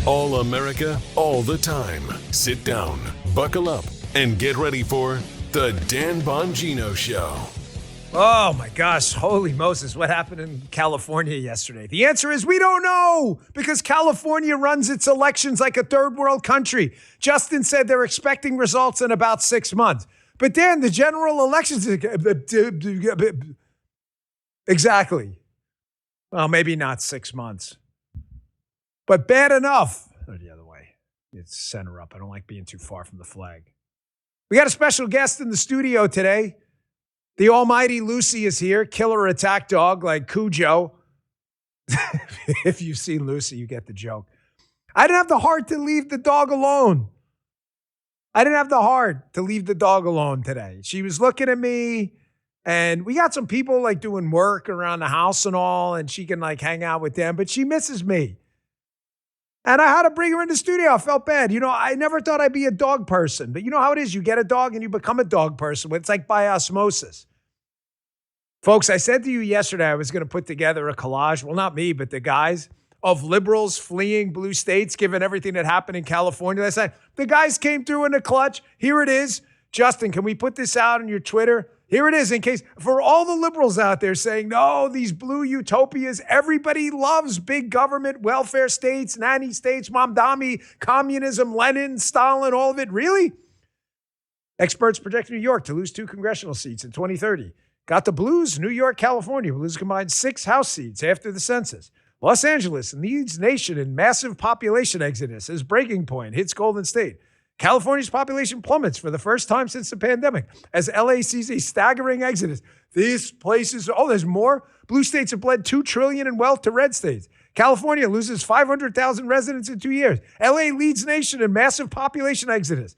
All America, all the time. Sit down, buckle up, and get ready for The Dan Bongino Show. Oh my gosh, holy Moses, what happened in California yesterday? The answer is we don't know because California runs its elections like a third world country. Justin said they're expecting results in about 6 months. But Dan, the general elections, exactly. Well, maybe not 6 months. But bad enough. Or the other way. It's center up. I don't like being too far from the flag. We got a special guest in the studio today. The almighty Lucy is here. Killer attack dog like Cujo. If you've seen Lucy, you get the joke. I didn't have the heart to leave the dog alone. Today. She was looking at me. And we got some people like doing work around the house and all. And she can like hang out with them. But she misses me. And I had to bring her in the studio. I felt bad. You know, I never thought I'd be a dog person. But you know how it is. You get a dog and you become a dog person. It's like by osmosis. Folks, I said to you yesterday I was going to put together a collage. Well, not me, but the guys of liberals fleeing blue states, given everything that happened in California last night. The guys came through in the clutch. Here it is. Justin, can we put this out on your Twitter? Here it is in case for all the liberals out there saying, no, these blue utopias, everybody loves big government, welfare states, nanny states, Mamdani, communism, Lenin, Stalin, all of it. Really? Experts project New York to lose 2 congressional seats in 2030. Got the blues, New York, California will lose combined 6 House seats after the census. Los Angeles leads nation in massive population exodus as breaking point hits Golden State. California's population plummets for the first time since the pandemic as LA sees a staggering exodus. These places, there's more. Blue states have bled $2 trillion in wealth to red states. California loses 500,000 residents in 2 years. LA leads nation in massive population exodus.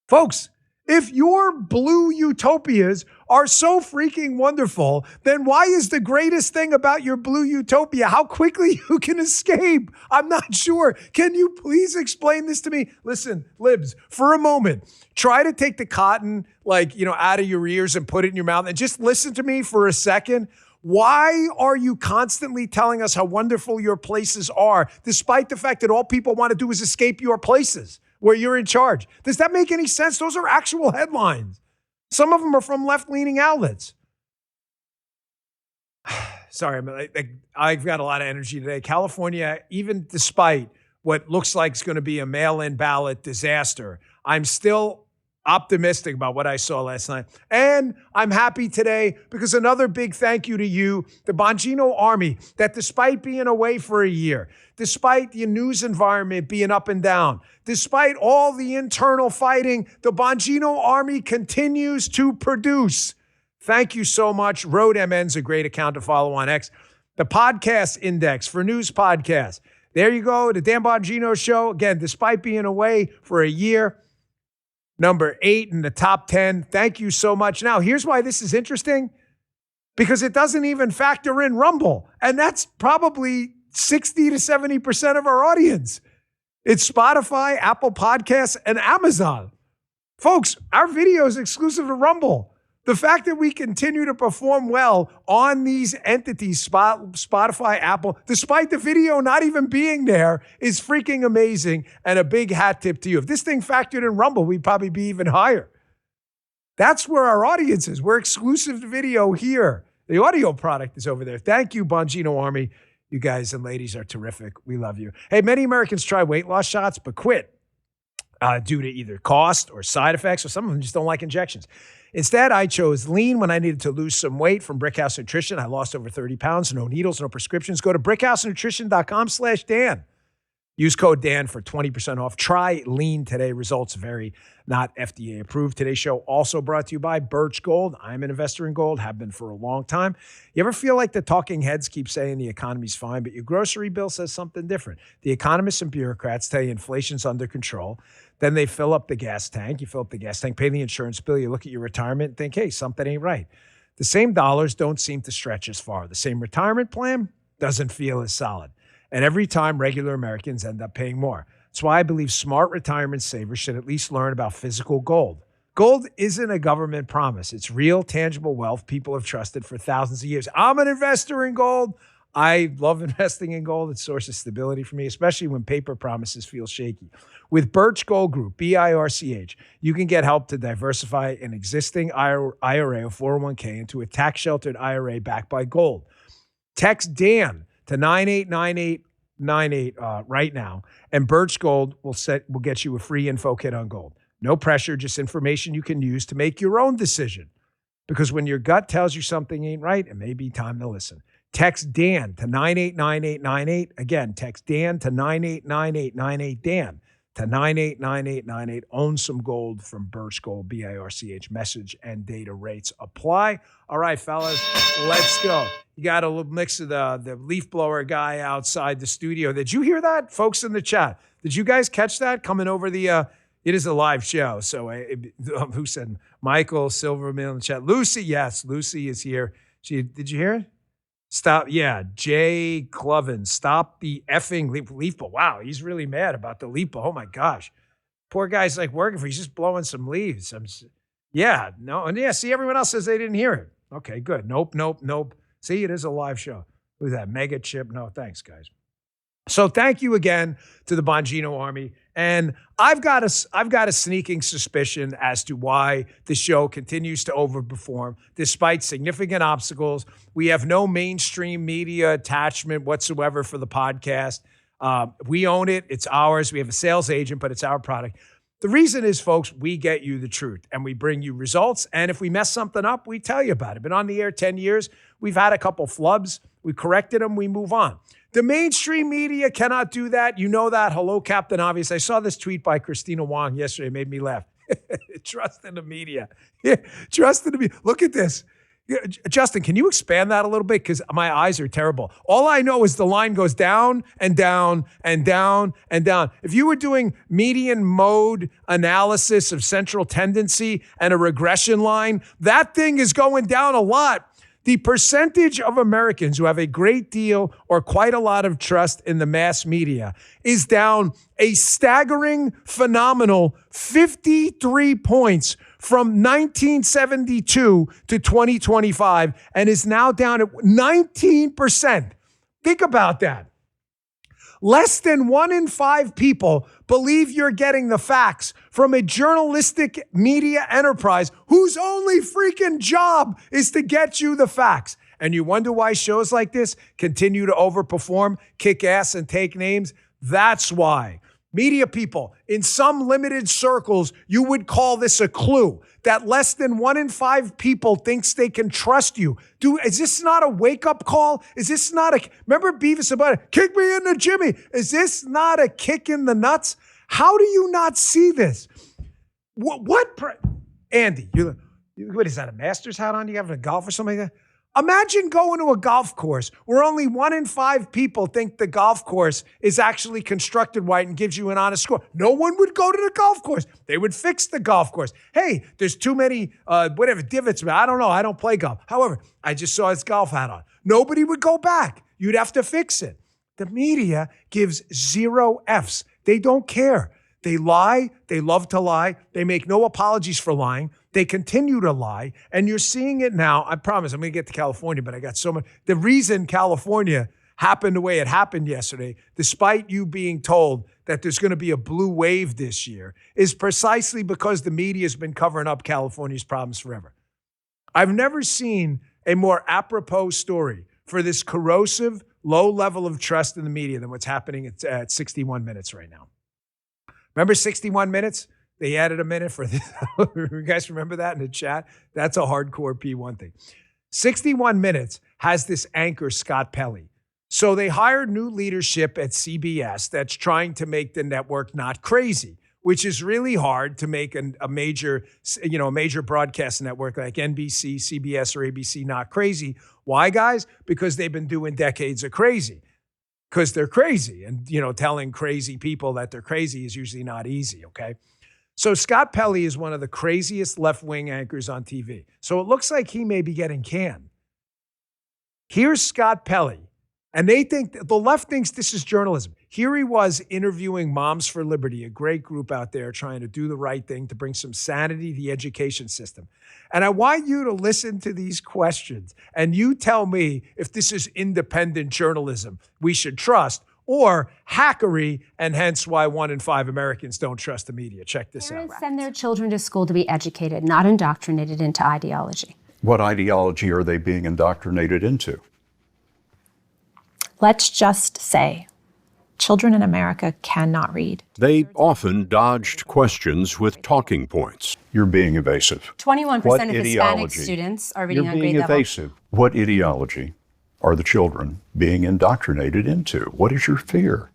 Folks, if your blue utopias are so freaking wonderful, then why is the greatest thing about your blue utopia how quickly you can escape? I'm not sure. Can you please explain this to me? Listen, libs, for a moment, try to take the cotton, out of your ears and put it in your mouth and just listen to me for a second. Why are you constantly telling us how wonderful your places are, despite the fact that all people want to do is escape your places where you're in charge? Does that make any sense? Those are actual headlines. Some of them are from left-leaning outlets. Sorry, I've got a lot of energy today. California, even despite what looks like is going to be a mail-in ballot disaster, I'm still optimistic about what I saw last night. And I'm happy today because another big thank you to you, the Bongino Army, that despite being away for a year, despite the news environment being up and down, despite all the internal fighting, the Bongino Army continues to produce. Thank you so much. Road MN's a great account to follow on X. The podcast index for news podcasts. There you go. The Dan Bongino Show. Again, despite being away for a year, number 8 in the top 10. Thank you so much. Now, here's why this is interesting. Because it doesn't even factor in Rumble. And that's probably 60 to 70% of our audience. It's Spotify, Apple Podcasts, and Amazon. Folks, our video is exclusive to Rumble. The fact that we continue to perform well on these entities, Spotify, Apple, despite the video not even being there, is freaking amazing, and a big hat tip to you. If this thing factored in Rumble, we'd probably be even higher. That's where our audience is. We're exclusive to video here. The audio product is over there. Thank you, Bongino Army. You guys and ladies are terrific. We love you. Hey, many Americans try weight loss shots, but quit due to either cost or side effects, or some of them just don't like injections. Instead, I chose Lean when I needed to lose some weight from Brickhouse Nutrition. I lost over 30 pounds, no needles, no prescriptions. Go to brickhousenutrition.com/Dan. Use code Dan for 20% off. Try Lean today. Results vary. Not FDA approved. Today's show also brought to you by Birch Gold. I'm an investor in gold, have been for a long time. You ever feel like the talking heads keep saying the economy's fine, but your grocery bill says something different? The economists and bureaucrats tell you inflation's under control. Then they fill up the gas tank. You fill up the gas tank, pay the insurance bill. You look at your retirement and think, hey, something ain't right. The same dollars don't seem to stretch as far. The same retirement plan doesn't feel as solid. And every time, regular Americans end up paying more. That's why I believe smart retirement savers should at least learn about physical gold. Gold isn't a government promise. It's real, tangible wealth people have trusted for thousands of years. I'm an investor in gold. I love investing in gold. It's a source of stability for me, especially when paper promises feel shaky. With Birch Gold Group, BIRCH, you can get help to diversify an existing IRA or 401k into a tax-sheltered IRA backed by gold. Text Dan to 989898 right now, and Birch Gold will get you a free info kit on gold. No pressure, just information you can use to make your own decision. Because when your gut tells you something ain't right, it may be time to listen. Text Dan to 989898. Again, text Dan to 989898. Dan to 989898. Own some gold from Birch Gold, BIRCH. Message and data rates apply. All right, fellas, let's go. You got a little mix of the leaf blower guy outside the studio. Did you hear that, folks in the chat? Did you guys catch that coming over the it is a live show. So who said Michael Silverman in the chat? Lucy, yes, Lucy is here. Did you hear it? Stop. Yeah. Jay Cloven. Stop the effing leaf blower. Wow. He's really mad about the leaf blower. Oh my gosh. Poor guy's like working for, he's just blowing some leaves. Yeah. No. And yeah. See, everyone else says they didn't hear it. Okay, good. Nope. See, it is a live show. Who's that? Mega Chip. No, thanks guys. So thank you again to the Bongino Army. And I've got a sneaking suspicion as to why the show continues to overperform despite significant obstacles. We have no mainstream media attachment whatsoever for the podcast. We own it. It's ours. We have a sales agent, but it's our product. The reason is, folks, we get you the truth and we bring you results. And if we mess something up, we tell you about it. Been on the air 10 years. We've had a couple flubs. We corrected them. We move on. The mainstream media cannot do that. You know that. Hello, Captain Obvious. I saw this tweet by Christina Wong yesterday. It made me laugh. Trust in the media. Trust in the media. Look at this. Justin, can you expand that a little bit? Because my eyes are terrible. All I know is the line goes down and down and down and down. If you were doing median mode analysis of central tendency and a regression line, that thing is going down a lot. The percentage of Americans who have a great deal or quite a lot of trust in the mass media is down a staggering, phenomenal 53 points from 1972 to 2025 and is now down at 19%. Think about that. Less than 1 in 5 people believe you're getting the facts from a journalistic media enterprise whose only freaking job is to get you the facts. And you wonder why shows like this continue to overperform, kick ass, and take names? That's why. Media people, in some limited circles, you would call this a clue that less than 1 in 5 people thinks they can trust you. Is this not a wake-up call? Is this not remember Beavis and Butthead, kick me in the Jimmy. Is this not a kick in the nuts? How do you not see this? Andy, what is that, a master's hat on? You having a golf or something like that? Imagine going to a golf course where only 1 in 5 people think the golf course is actually constructed right and gives you an honest score. No one would go to the golf course. They would fix the golf course. Hey, there's too many, divots. I don't know. I don't play golf. However, I just saw his golf hat on. Nobody would go back. You'd have to fix it. The media gives 0 Fs. They don't care. They lie. They love to lie. They make no apologies for lying. They continue to lie. And you're seeing it now. I promise I'm going to get to California, but I got so much. The reason California happened the way it happened yesterday, despite you being told that there's going to be a blue wave this year, is precisely because the media has been covering up California's problems forever. I've never seen a more apropos story for this corrosive, low level of trust in the media than what's happening at 61 Minutes right now. Remember 61 Minutes? They added a minute for this. You guys remember that in the chat? That's a hardcore P1 thing. 61 Minutes has this anchor, Scott Pelley. So they hired new leadership at CBS that's trying to make the network not crazy, which is really hard to make a major broadcast network like NBC, CBS, or ABC not crazy. Why, guys? Because they've been doing decades of crazy. Because they're crazy. And, telling crazy people that they're crazy is usually not easy, okay? So Scott Pelley is one of the craziest left-wing anchors on TV. So it looks like he may be getting canned. Here's Scott Pelley, and they think, the left thinks this is journalism. Here he was interviewing Moms for Liberty, a great group out there trying to do the right thing to bring some sanity to the education system. And I want you to listen to these questions and you tell me if this is independent journalism we should trust or hackery, and hence why 1 in 5 Americans don't trust the media. Check this out. Parents send their children to school to be educated, not indoctrinated into ideology. What ideology are they being indoctrinated into? Let's just say children in America cannot read. They often dodged questions with talking points. You're being evasive. 21% What of Hispanic ideology? students are reading You're on being grade level. evasive. What ideology are the children being indoctrinated into? What is your fear?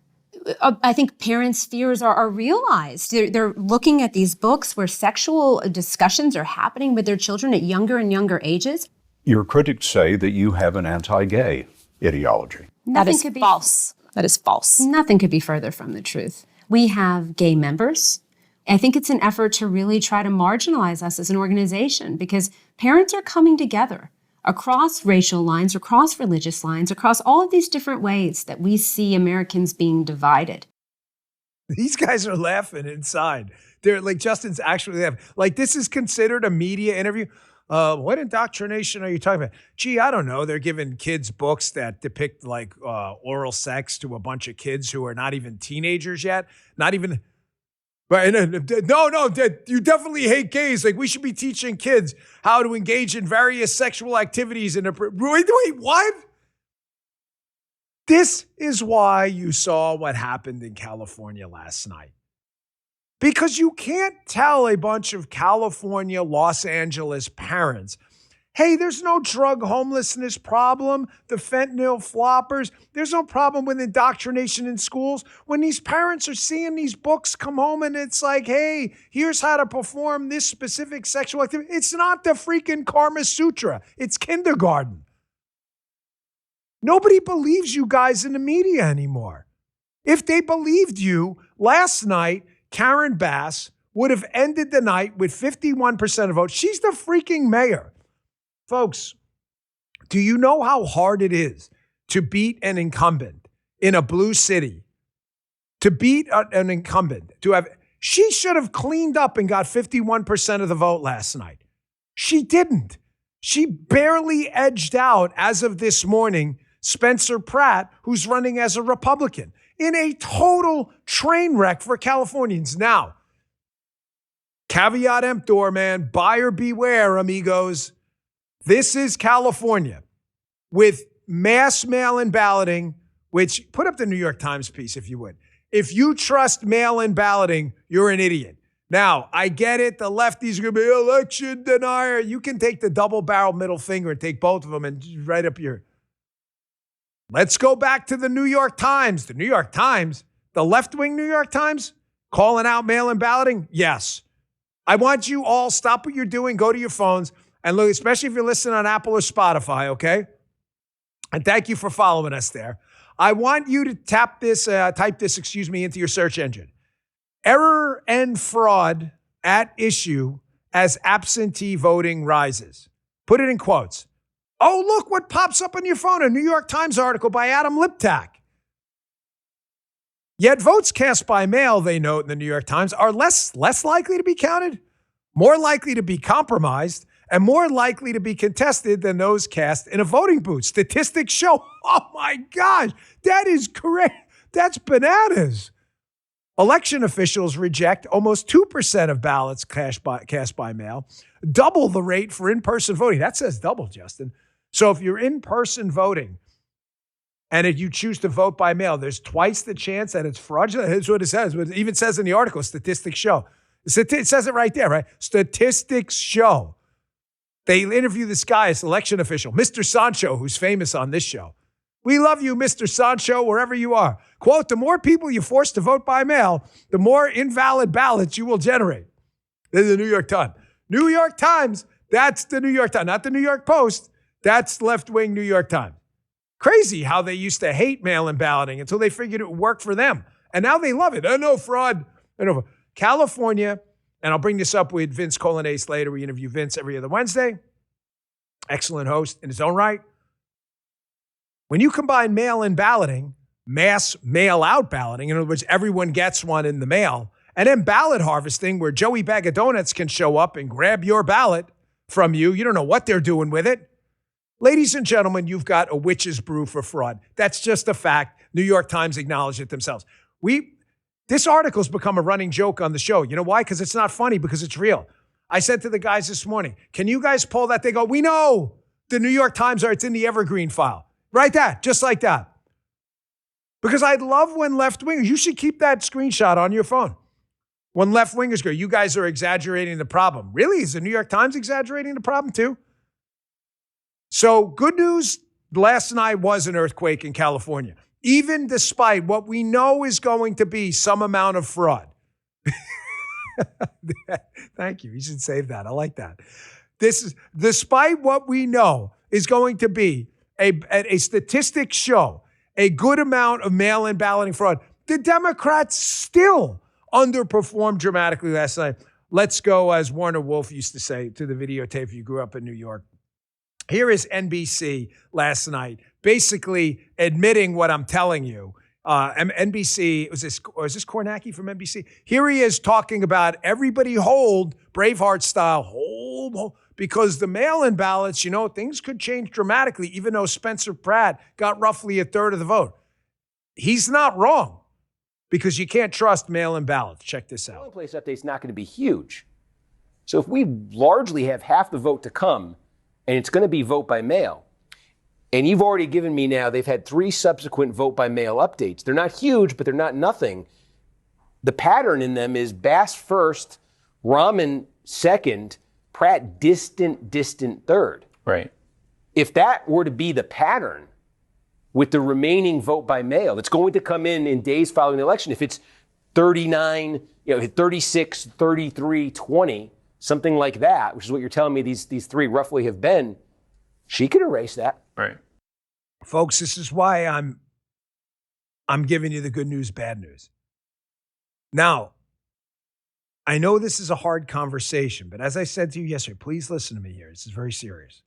I think parents' fears are realized. They're looking at these books where sexual discussions are happening with their children at younger and younger ages. Your critics say that you have an anti-gay ideology. That is could be false. That is false. Nothing could be further from the truth. We have gay members. I think it's an effort to really try to marginalize us as an organization because parents are coming together across racial lines, across religious lines, across all of these different ways that we see Americans being divided. These guys are laughing inside. They're like, Justin's actually laughing. Like, this is considered a media interview. What indoctrination are you talking about? Gee, I don't know. They're giving kids books that depict like oral sex to a bunch of kids who are not even teenagers yet. Not even. Right? No, you definitely hate gays. Like, we should be teaching kids how to engage in various sexual activities. Wait, what? This is why you saw what happened in California last night. Because you can't tell a bunch of California, Los Angeles parents, hey, there's no drug homelessness problem, the fentanyl floppers, there's no problem with indoctrination in schools. When these parents are seeing these books come home and it's like, hey, here's how to perform this specific sexual activity. It's not the freaking Karma Sutra. It's kindergarten. Nobody believes you guys in the media anymore. If they believed you, last night, Karen Bass would have ended the night with 51% of votes. She's the freaking mayor. Folks, do you know how hard it is to beat an incumbent in a blue city? To beat an incumbent, she should have cleaned up and got 51% of the vote last night. She didn't. She barely edged out, as of this morning, Spencer Pratt, who's running as a Republican, in a total train wreck for Californians. Now, caveat emptor, man, buyer beware, amigos. This is California with mass mail-in balloting, which, put up the New York Times piece if you would. If you trust mail-in balloting, you're an idiot. Now, I get it. The lefties are going to be election denier. You can take the double-barrel middle finger and take both of them and write up your... Let's go back to the New York Times. The New York Times, the left-wing New York Times, calling out mail-in balloting? Yes. I want you all, stop what you're doing, go to your phones, and look, especially if you're listening on Apple or Spotify, okay? And thank you for following us there. I want you to type this into your search engine. Error and fraud at issue as absentee voting rises. Put it in quotes. Oh, look what pops up on your phone, a New York Times article by Adam Liptak. Yet votes cast by mail, they note in the New York Times, are less likely to be counted, more likely to be compromised, and more likely to be contested than those cast in a voting booth. Statistics show, oh my gosh, that is correct. That's bananas. Election officials reject almost 2% of ballots cast by mail, double the rate for in-person voting. That says double, Justin. So if you're in-person voting and if you choose to vote by mail, there's twice the chance that it's fraudulent. That's what it says. It even says in the article, statistics show. It says it right there, right? Statistics show. They interview this guy, this election official, Mr. Sancho, who's famous on this show. We love you, Mr. Sancho, wherever you are. Quote, the more people you force to vote by mail, the more invalid ballots you will generate. This is the New York Times. New York Times, that's the New York Times, not the New York Post. That's left-wing New York Times. Crazy how they used to hate mail-in balloting until they figured it would work for them. And now they love it. Oh, no fraud. Oh, no. California, and I'll bring this up with Vince Colonnese later. We interview Vince every other Wednesday. Excellent host in his own right. When you combine mail-in balloting mass mail-out balloting. In other words, everyone gets one in the mail. And then ballot harvesting, where Joey Bag of Donuts can show up and grab your ballot from you. You don't know what they're doing with it. Ladies and gentlemen, you've got a witch's brew for fraud. That's just a fact. New York Times acknowledged it themselves. This article's become a running joke on the show. You know why? Because it's not funny, because it's real. I said to the guys this morning, can you guys pull that? They go, we know the New York Times it's in the evergreen file. Write that, just like that. Because I love when left-wingers, you should keep that screenshot on your phone. When left-wingers go, you guys are exaggerating the problem. Really? Is the New York Times exaggerating the problem too? So good news, last night was an earthquake in California, even despite what we know is going to be some amount of fraud. Thank you. You should save that. I like that. This is despite what we know is going to be a statistics show a good amount of mail-in balloting fraud. The Democrats still underperformed dramatically last night. Let's go, as Warner Wolf used to say, to the videotape if you grew up in New York. Here is NBC last night, basically admitting what I'm telling you. NBC, is this Kornacki from NBC? Here he is talking about everybody hold, Braveheart style, hold, because the mail-in ballots, things could change dramatically, even though Spencer Pratt got roughly a third of the vote. He's not wrong, because you can't trust mail-in ballots. Check this out. The polling place update's not going to be huge. So if we largely have half the vote to come, and it's going to be vote by mail, and you've already given me now, they've had 3 subsequent vote by mail updates. They're not huge, but they're not nothing. The pattern in them is Bass first, Rahman second, Pratt distant third. Right. If that were to be the pattern with the remaining vote by mail, it's going to come in days following the election. If it's 39, 36, 33, 20, something like that, which is what you're telling me these 3 roughly have been, she could erase that. Right. Folks, this is why I'm giving you the good news, bad news. Now, I know this is a hard conversation, but as I said to you yesterday, please listen to me here. This is very serious.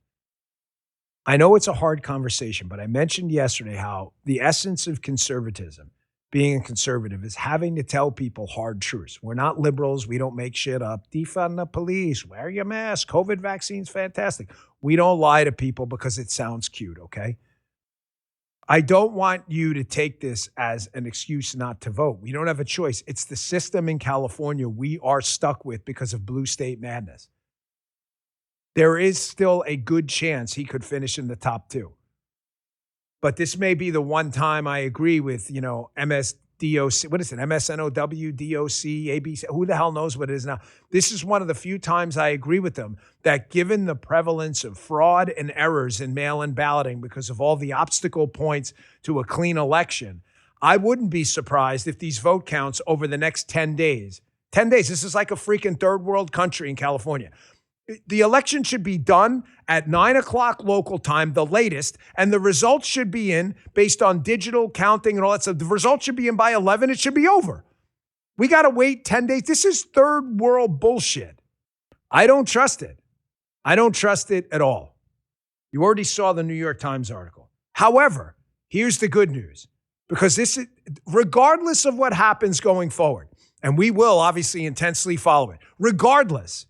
I know it's a hard conversation, but I mentioned yesterday how the essence of conservatism, being a conservative, is having to tell people hard truths. We're not liberals. We don't make shit up. Defund the police. Wear your mask. COVID vaccine's fantastic. We don't lie to people because it sounds cute, okay? I don't want you to take this as an excuse not to vote. We don't have a choice. It's the system in California we are stuck with because of blue state madness. There is still a good chance he could finish in the top 2. But this may be the one time I agree with, MSDOC, what is it? MSNOW, DOC, ABC, who the hell knows what it is now? This is one of the few times I agree with them that given the prevalence of fraud and errors in mail-in balloting because of all the obstacle points to a clean election, I wouldn't be surprised if these vote counts over the next 10 days, this is like a freaking third world country in California. The election should be done at 9 o'clock local time, the latest, and the results should be in based on digital counting and all that stuff. The results should be in by 11. It should be over. We got to wait 10 days. This is third world bullshit. I don't trust it. I don't trust it at all. You already saw the New York Times article. However, here's the good news, because this is, regardless of what happens going forward, and we will obviously intensely follow it, regardless,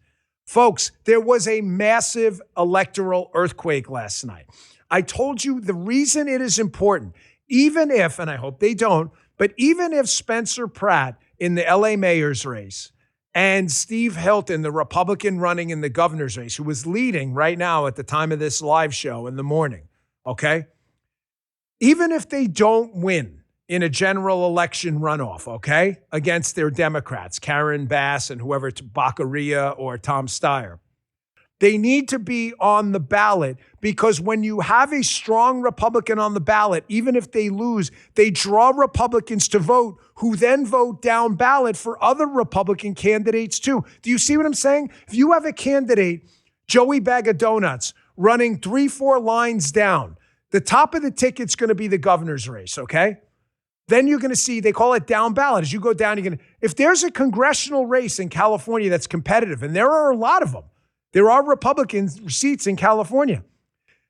folks, there was a massive electoral earthquake last night. I told you the reason it is important, even if, and I hope they don't, but even if Spencer Pratt in the LA mayor's race and Steve Hilton, the Republican running in the governor's race, who was leading right now at the time of this live show in the morning, okay? Even if they don't win in a general election runoff, okay, against their Democrats, Karen Bass and whoever, Baccaria or Tom Steyer, they need to be on the ballot, because when you have a strong Republican on the ballot, even if they lose, they draw Republicans to vote who then vote down ballot for other Republican candidates too. Do you see what I'm saying? If you have a candidate, Joey Bag of Donuts, running 3-4 lines down, the top of the ticket's going to be the governor's race, okay? Then you're going to see, they call it down ballot. As you go down, you're going to, if there's a congressional race in California that's competitive, and there are a lot of them, there are Republican seats in California.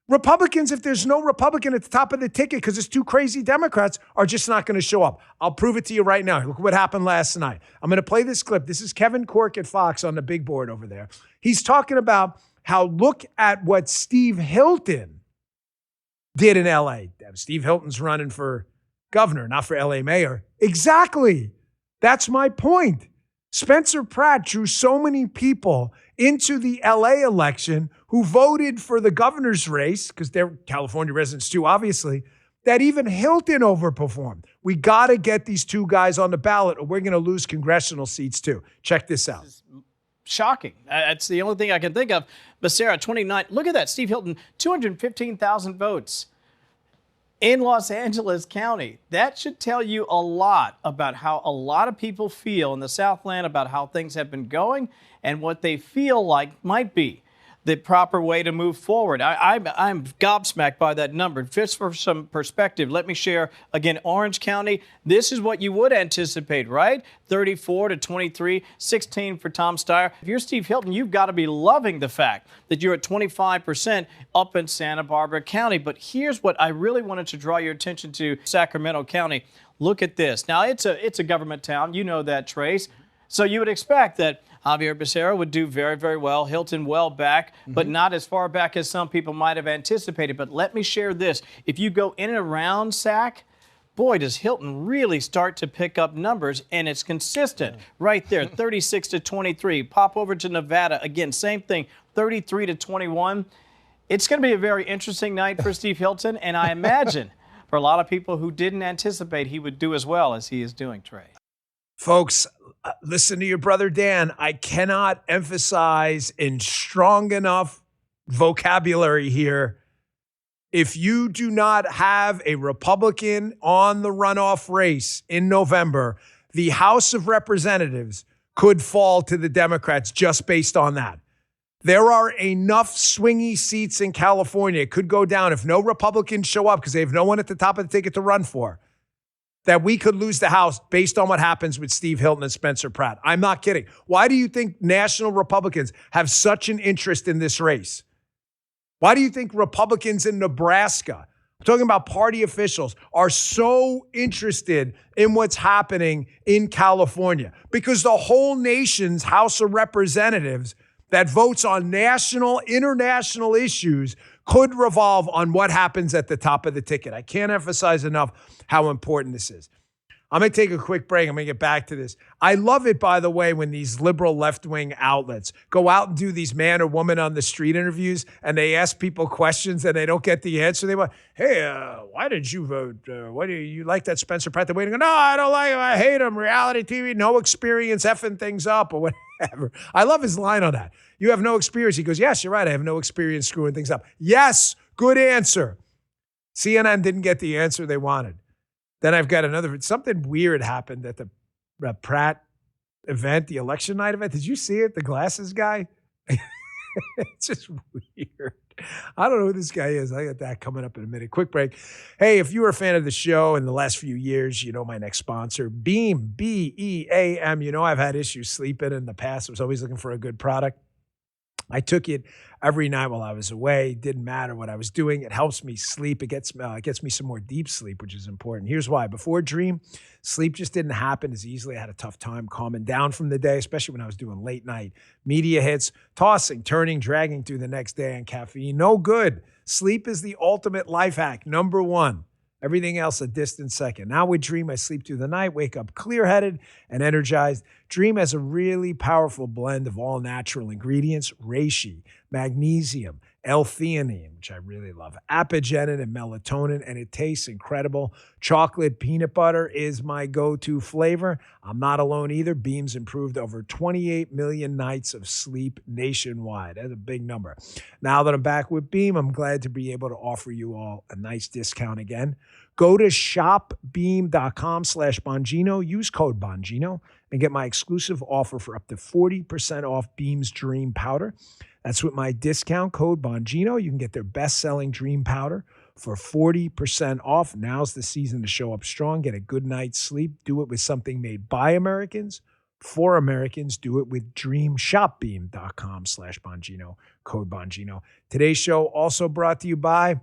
Republicans, if there's no Republican at the top of the ticket because it's two crazy Democrats, are just not going to show up. I'll prove it to you right now. Look what happened last night. I'm going to play this clip. This is Kevin Corke at Fox on the big board over there. He's talking about how look at what Steve Hilton did in L.A. Steve Hilton's running for governor, not for L.A. mayor. Exactly. That's my point. Spencer Pratt drew so many people into the LA election who voted for the governor's race, because they're California residents too, obviously, that even Hilton overperformed. We got to get these two guys on the ballot or we're going to lose congressional seats too. Check this out. Shocking. That's the only thing I can think of. Becerra, 29. Look at that. Steve Hilton, 215,000 votes in Los Angeles County. That should tell you a lot about how a lot of people feel in the Southland about how things have been going and what they feel like might be the proper way to move forward. I'm gobsmacked by that number. Just for some perspective, let me share, again, Orange County, this is what you would anticipate, right? 34 to 23, 16 for Tom Steyer. If you're Steve Hilton, you've got to be loving the fact that you're at 25% up in Santa Barbara County. But here's what I really wanted to draw your attention to, Sacramento County. Look at this. Now, it's a government town. You know that, Trace. So you would expect that Javier Becerra would do very, very well. Hilton well back, but not as far back as some people might have anticipated. But let me share this. If you go in and around Sac, boy, does Hilton really start to pick up numbers, and it's consistent right there, 36 to 23. Pop over to Nevada. Again, same thing, 33 to 21. It's going to be a very interesting night for Steve Hilton, and I imagine for a lot of people who didn't anticipate he would do as well as he is doing, Trey. Folks, listen to your brother Dan. I cannot emphasize in strong enough vocabulary here. If you do not have a Republican on the runoff race in November, the House of Representatives could fall to the Democrats just based on that. There are enough swingy seats in California. It could go down if no Republicans show up because they have no one at the top of the ticket to run for, that we could lose the House based on what happens with Steve Hilton and Spencer Pratt. I'm not kidding. Why do you think national Republicans have such an interest in this race? Why do you think Republicans in Nebraska, I'm talking about party officials, are so interested in what's happening in California? Because the whole nation's House of Representatives that votes on national, international issues could revolve on what happens at the top of the ticket. I can't emphasize enough how important this is. I'm going to take a quick break. I'm going to get back to this. I love it, by the way, when these liberal left-wing outlets go out and do these man or woman on the street interviews and they ask people questions and they don't get the answer. They want, hey, why did you vote? Why do you like that Spencer Pratt? They're waiting. No, I don't like him. I hate him. Reality TV, no experience effing things up or whatever. I love his line on that. You have no experience. He goes, yes, you're right. I have no experience screwing things up. Yes, good answer. CNN didn't get the answer they wanted. Then I've got something weird happened at the Pratt event, the election night event. Did you see it? The glasses guy? It's just weird. I don't know who this guy is. I got that coming up in a minute. Quick break. Hey, if you were a fan of the show in the last few years, you know my next sponsor, Beam, B-E-A-M. You know I've had issues sleeping in the past. I was always looking for a good product. I took it every night while I was away. Didn't matter what I was doing. It helps me sleep. It gets me some more deep sleep, which is important. Here's why. Before Dream, sleep just didn't happen as easily. I had a tough time calming down from the day, especially when I was doing late night media hits, tossing, turning, dragging through the next day on caffeine. No good. Sleep is the ultimate life hack. Number one. Everything else a distant second. Now with Dream, I sleep through the night, wake up clear-headed and energized. Dream has a really powerful blend of all natural ingredients, reishi, magnesium, L-theanine, which I really love, apigenin and melatonin, and it tastes incredible. Chocolate peanut butter is my go-to flavor. I'm not alone either. Beam's improved over 28 million nights of sleep nationwide. That's a big number. Now that I'm back with Beam, I'm glad to be able to offer you all a nice discount again. Go to shopbeam.com/Bongino. Use code Bongino and get my exclusive offer for up to 40% off Beam's Dream Powder. That's with my discount code Bongino. You can get their best-selling Dream Powder for 40% off. Now's the season to show up strong, get a good night's sleep. Do it with something made by Americans for Americans. Do it with dreamshopbeam.com/Bongino, code Bongino. Today's show also brought to you by,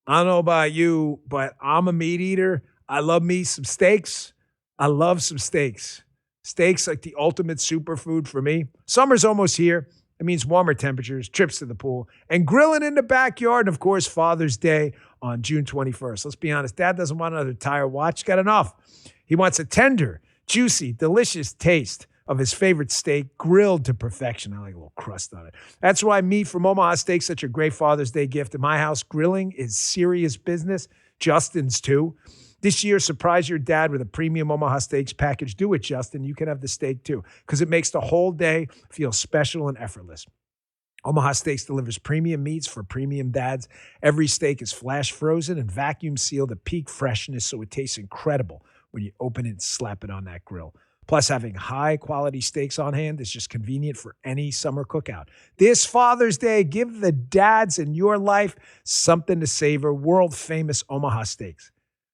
I don't know about you, but I'm a meat eater. I love me some steaks. I love some steaks. Steaks like the ultimate superfood for me. Summer's almost here. It means warmer temperatures, trips to the pool, and grilling in the backyard. And of course, Father's Day on June 21st. Let's be honest, Dad doesn't want another tire watch. He's got enough. He wants a tender, juicy, delicious taste of his favorite steak, grilled to perfection. I like a little crust on it. That's why meat from Omaha Steaks, such a great Father's Day gift. In my house, grilling is serious business. Justin's too. This year, surprise your dad with a premium Omaha Steaks package. Do it, Justin. You can have the steak too, because it makes the whole day feel special and effortless. Omaha Steaks delivers premium meats for premium dads. Every steak is flash frozen and vacuum sealed to peak freshness, so it tastes incredible when you open it and slap it on that grill. Plus, having high-quality steaks on hand is just convenient for any summer cookout. This Father's Day, give the dads in your life something to savor. World-famous Omaha Steaks.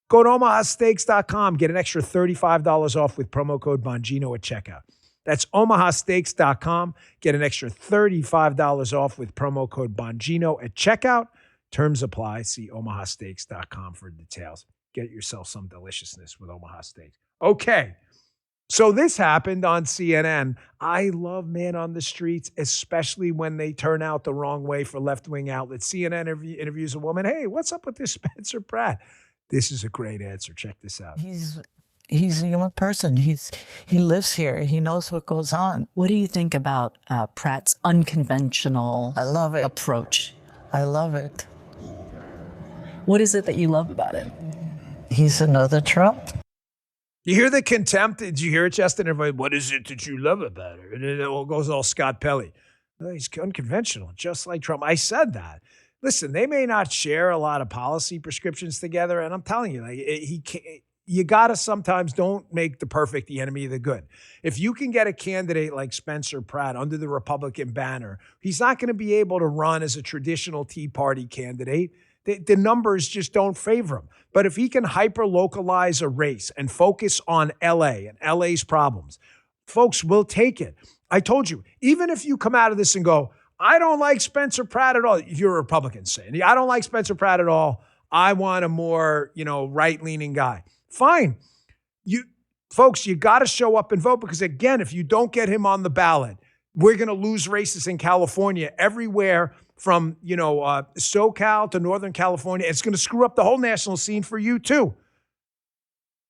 Go to omahasteaks.com. Get an extra $35 off with promo code Bongino at checkout. That's omahasteaks.com. Get an extra $35 off with promo code Bongino at checkout. Terms apply. See omahasteaks.com for details. Get yourself some deliciousness with Omaha Steaks. Okay. So this happened on CNN. I love Man on the Streets, especially when they turn out the wrong way for left-wing outlets. CNN interviews a woman. Hey, what's up with this Spencer Pratt? This is a great answer. Check this out. He's a young person. He lives here. He knows what goes on. What do you think about Pratt's unconventional approach? I love it. What is it that you love about it? He's another Trump. You hear the contempt? Did you hear it, Justin? Everybody, what is it that you love about it? And then it goes all Scott Pelley. Oh, he's unconventional, just like Trump. I said that. Listen, they may not share a lot of policy prescriptions together, and I'm telling you, like you gotta sometimes don't make the perfect the enemy of the good. If you can get a candidate like Spencer Pratt under the Republican banner, he's not going to be able to run as a traditional Tea Party candidate. The numbers just don't favor him. But if he can hyper-localize a race and focus on LA and LA's problems, folks will take it. I told you, even if you come out of this and go, I don't like Spencer Pratt at all. If you're a Republican saying, I don't like Spencer Pratt at all. I want a more, right-leaning guy. Fine. Folks, you got to show up and vote because, again, if you don't get him on the ballot, we're going to lose races in California everywhere from, SoCal to Northern California. It's going to screw up the whole national scene for you, too.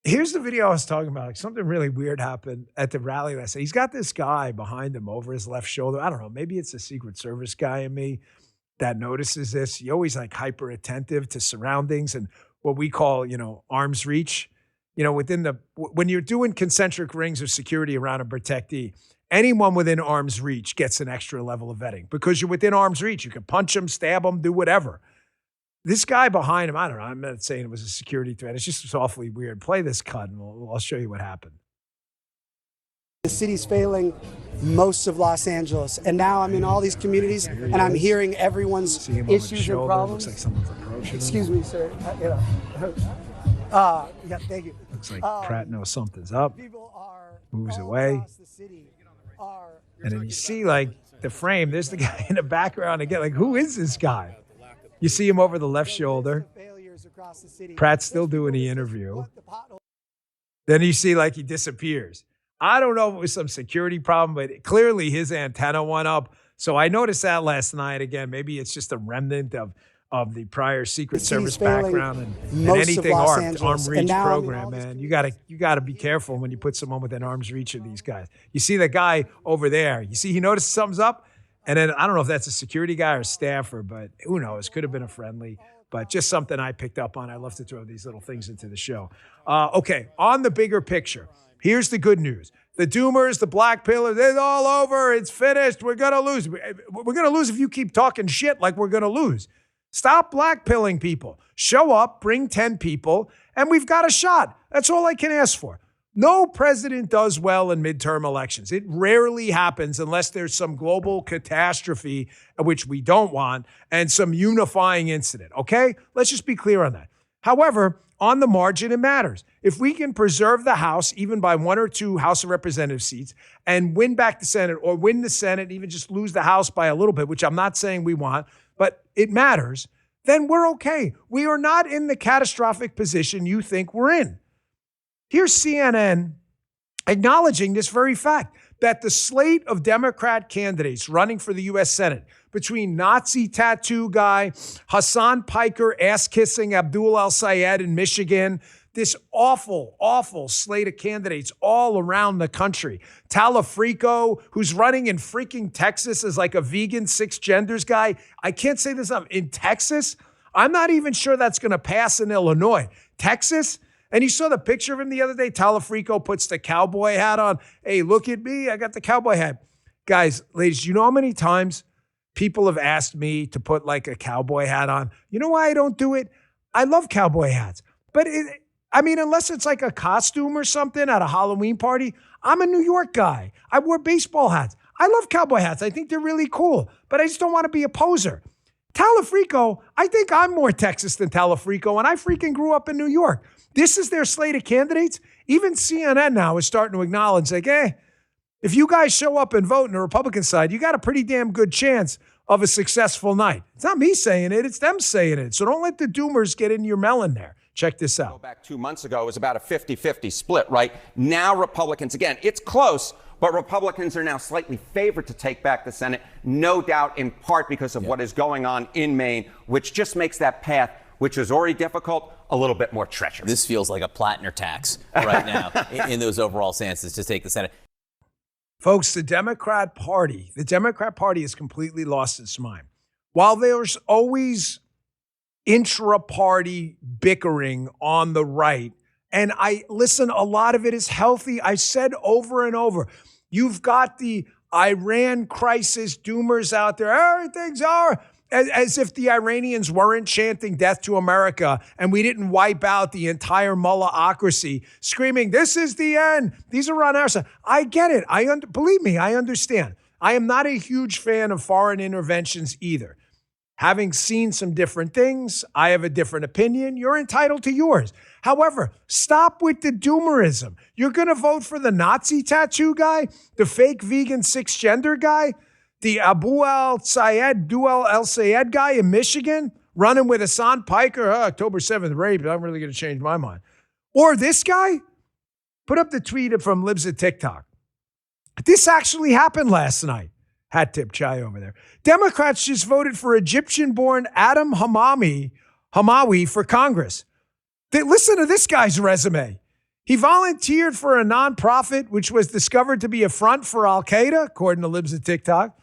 Here's the video I was talking about. Something really weird happened at the rally last night. He's got this guy behind him over his left shoulder. I don't know. Maybe it's a Secret Service guy in me that notices this. You're always like hyper attentive to surroundings and what we call, arm's reach. When you're doing concentric rings of security around a protectee, anyone within arm's reach gets an extra level of vetting because you're within arm's reach. You can punch them, stab them, do whatever. This guy behind him, I don't know. I'm not saying it was a security threat. It's just awfully weird. Play this cut, and I'll show you what happened. The city's failing most of Los Angeles, and now I'm in all these communities, and I'm hearing everyone's issues and problems. Looks like someone's approaching him. Excuse me, sir. Thank you. Looks like Pratt knows something's up. Moves away. And then you see, the frame. There's the guy in the background again. Who is this guy? You see him over the left shoulder. Pratt's still doing the interview. Then you see he disappears. I don't know if it was some security problem, but clearly his antenna went up. So I noticed that last night again. Maybe it's just a remnant of the prior Secret Service background and anything arm reach program, man. You gotta be careful when you put someone within arm's reach of these guys. You see that guy over there. You see he noticed something's up. And then I don't know if that's a security guy or a staffer, but who knows? Could have been a friendly, but just something I picked up on. I love to throw these little things into the show. Okay, on the bigger picture, here's the good news. The doomers, the black pillars, it's all over. It's finished. We're going to lose. We're going to lose if you keep talking shit like we're going to lose. Stop blackpilling people. Show up, bring 10 people, and we've got a shot. That's all I can ask for. No president does well in midterm elections. It rarely happens unless there's some global catastrophe, which we don't want, and some unifying incident, okay? Let's just be clear on that. However, on the margin, it matters. If we can preserve the House, even by 1 or 2 House of Representative seats, and win back the Senate, or win the Senate, even just lose the House by a little bit, which I'm not saying we want, but it matters, then we're okay. We are not in the catastrophic position you think we're in. Here's CNN acknowledging this very fact, that the slate of Democrat candidates running for the U.S. Senate, between Nazi tattoo guy, Hassan Piker, ass-kissing Abdul El-Sayed in Michigan, this awful, awful slate of candidates all around the country. Talafrico, who's running in freaking Texas as like a vegan six genders guy. I can't say this enough. In Texas, I'm not even sure that's going to pass in Illinois. Texas? And you saw the picture of him the other day. Talafrico puts the cowboy hat on. Hey, look at me. I got the cowboy hat. Guys, ladies, you know how many times people have asked me to put like a cowboy hat on? You know why I don't do it? I love cowboy hats. But unless it's like a costume or something at a Halloween party, I'm a New York guy. I wear baseball hats. I love cowboy hats. I think they're really cool, but I just don't want to be a poser. Talafrico, I think I'm more Texas than Talafrico, and I freaking grew up in New York. This is their slate of candidates. Even CNN now is starting to acknowledge, like, if you guys show up and vote on the Republican side, you got a pretty damn good chance of a successful night. It's not me saying it, it's them saying it. So don't let the doomers get in your melon there. Check this out. Back 2 months ago, it was about a 50-50 split, right? Now Republicans, again, it's close, but Republicans are now slightly favored to take back the Senate, no doubt in part because of what is going on in Maine, which just makes that path, which is already difficult, a little bit more treacherous. This feels like a Plattner tax right now in those overall stances to take the Senate. Folks, the Democrat Party has completely lost its mind. While there's always intra-party bickering on the right, and a lot of it is healthy. I said over and over, you've got the Iran crisis doomers out there. Everything's all right. As if the Iranians weren't chanting death to America and we didn't wipe out the entire mullahocracy, screaming, this is the end. These are on our side. I get it. Believe me, I understand. I am not a huge fan of foreign interventions either. Having seen some different things, I have a different opinion. You're entitled to yours. However, stop with the doomerism. You're going to vote for the Nazi tattoo guy, the fake vegan six-gender guy, the Abu El-Sayed, Duel El-Sayed guy in Michigan, running with Hassan Piker, October 7th rape, I'm really going to change my mind. Or this guy, put up the tweet from Libs at TikTok. This actually happened last night. Hat tip chai over there. Democrats just voted for Egyptian-born Adam Hamawi for Congress. Listen to this guy's resume. He volunteered for a nonprofit which was discovered to be a front for Al-Qaeda, according to Libs at TikTok.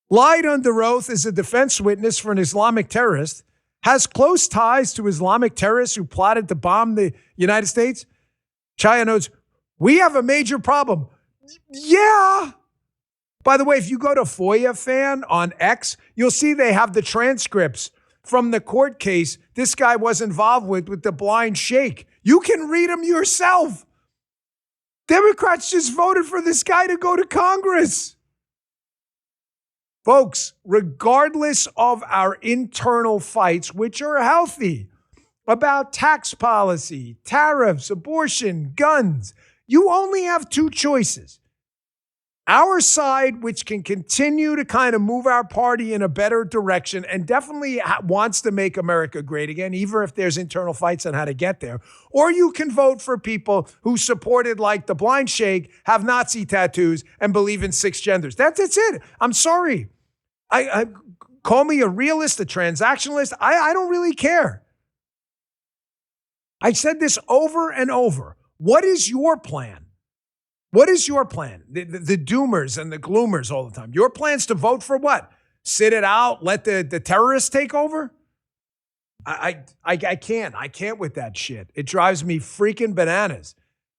Lied under oath as a defense witness for an Islamic terrorist. Has close ties to Islamic terrorists who plotted to bomb the United States. Chaya notes, we have a major problem. Yeah. By the way, if you go to FOIA Fan on X, you'll see they have the transcripts from the court case this guy was involved with the blind sheikh. You can read them yourself. Democrats just voted for this guy to go to Congress. Folks, regardless of our internal fights, which are healthy, about tax policy, tariffs, abortion, guns, you only have 2 choices. Our side, which can continue to kind of move our party in a better direction and definitely wants to make America great again, even if there's internal fights on how to get there. Or you can vote for people who supported, like the blind sheikh, have Nazi tattoos and believe in 6 genders. That's it. I'm sorry. I call me a realist, a transactionalist. I don't really care. I said this over and over. What is your plan? What is your plan? The doomers and the gloomers all the time. Your plan's to vote for what? Sit it out, let the terrorists take over? I can't. I can't with that shit. It drives me freaking bananas.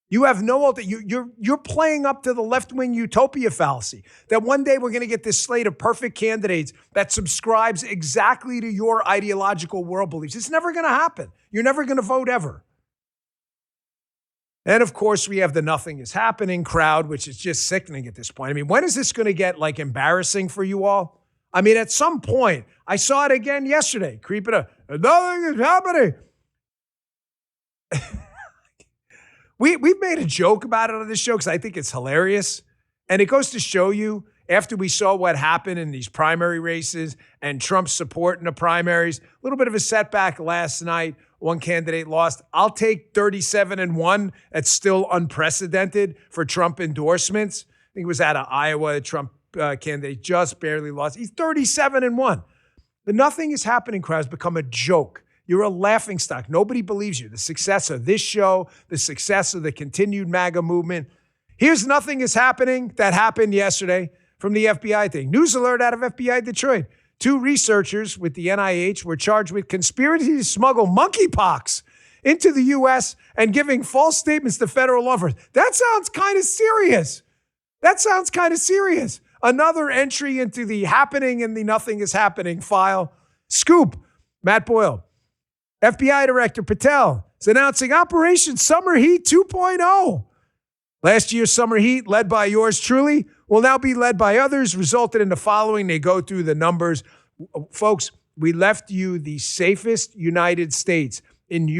You have no you're playing up to the left-wing utopia fallacy that one day we're going to get this slate of perfect candidates that subscribes exactly to your ideological world beliefs. It's never going to happen. You're never going to vote ever. And of course, we have the nothing is happening crowd, which is just sickening at this point. I mean, when is this going to get like embarrassing for you all? I mean, at some point, I saw it again yesterday, creeping up. Nothing is happening. We've made a joke about it on this show because I think it's hilarious. And it goes to show you, after we saw what happened in these primary races and Trump's support in the primaries, a little bit of a setback last night. One candidate lost. I'll take 37-1. That's still unprecedented for Trump endorsements. I think it was out of Iowa. The Trump candidate just barely lost. He's 37-1. The nothing is happening crowd has become a joke. You're a laughingstock. Nobody believes you. The success of this show, the success of the continued MAGA movement. Here's nothing is happening that happened yesterday from the FBI thing. News alert out of FBI Detroit. 2 researchers with the NIH were charged with conspiracy to smuggle monkeypox into the U.S. and giving false statements to federal law enforcement. That sounds kind of serious. Another entry into the happening and the nothing is happening file. Scoop, Matt Boyle. FBI Director Patel is announcing Operation Summer Heat 2.0. Last year's Summer Heat, led by yours truly, will now be led by others, resulted in the following. They go through the numbers. Folks, we left you the safest United States in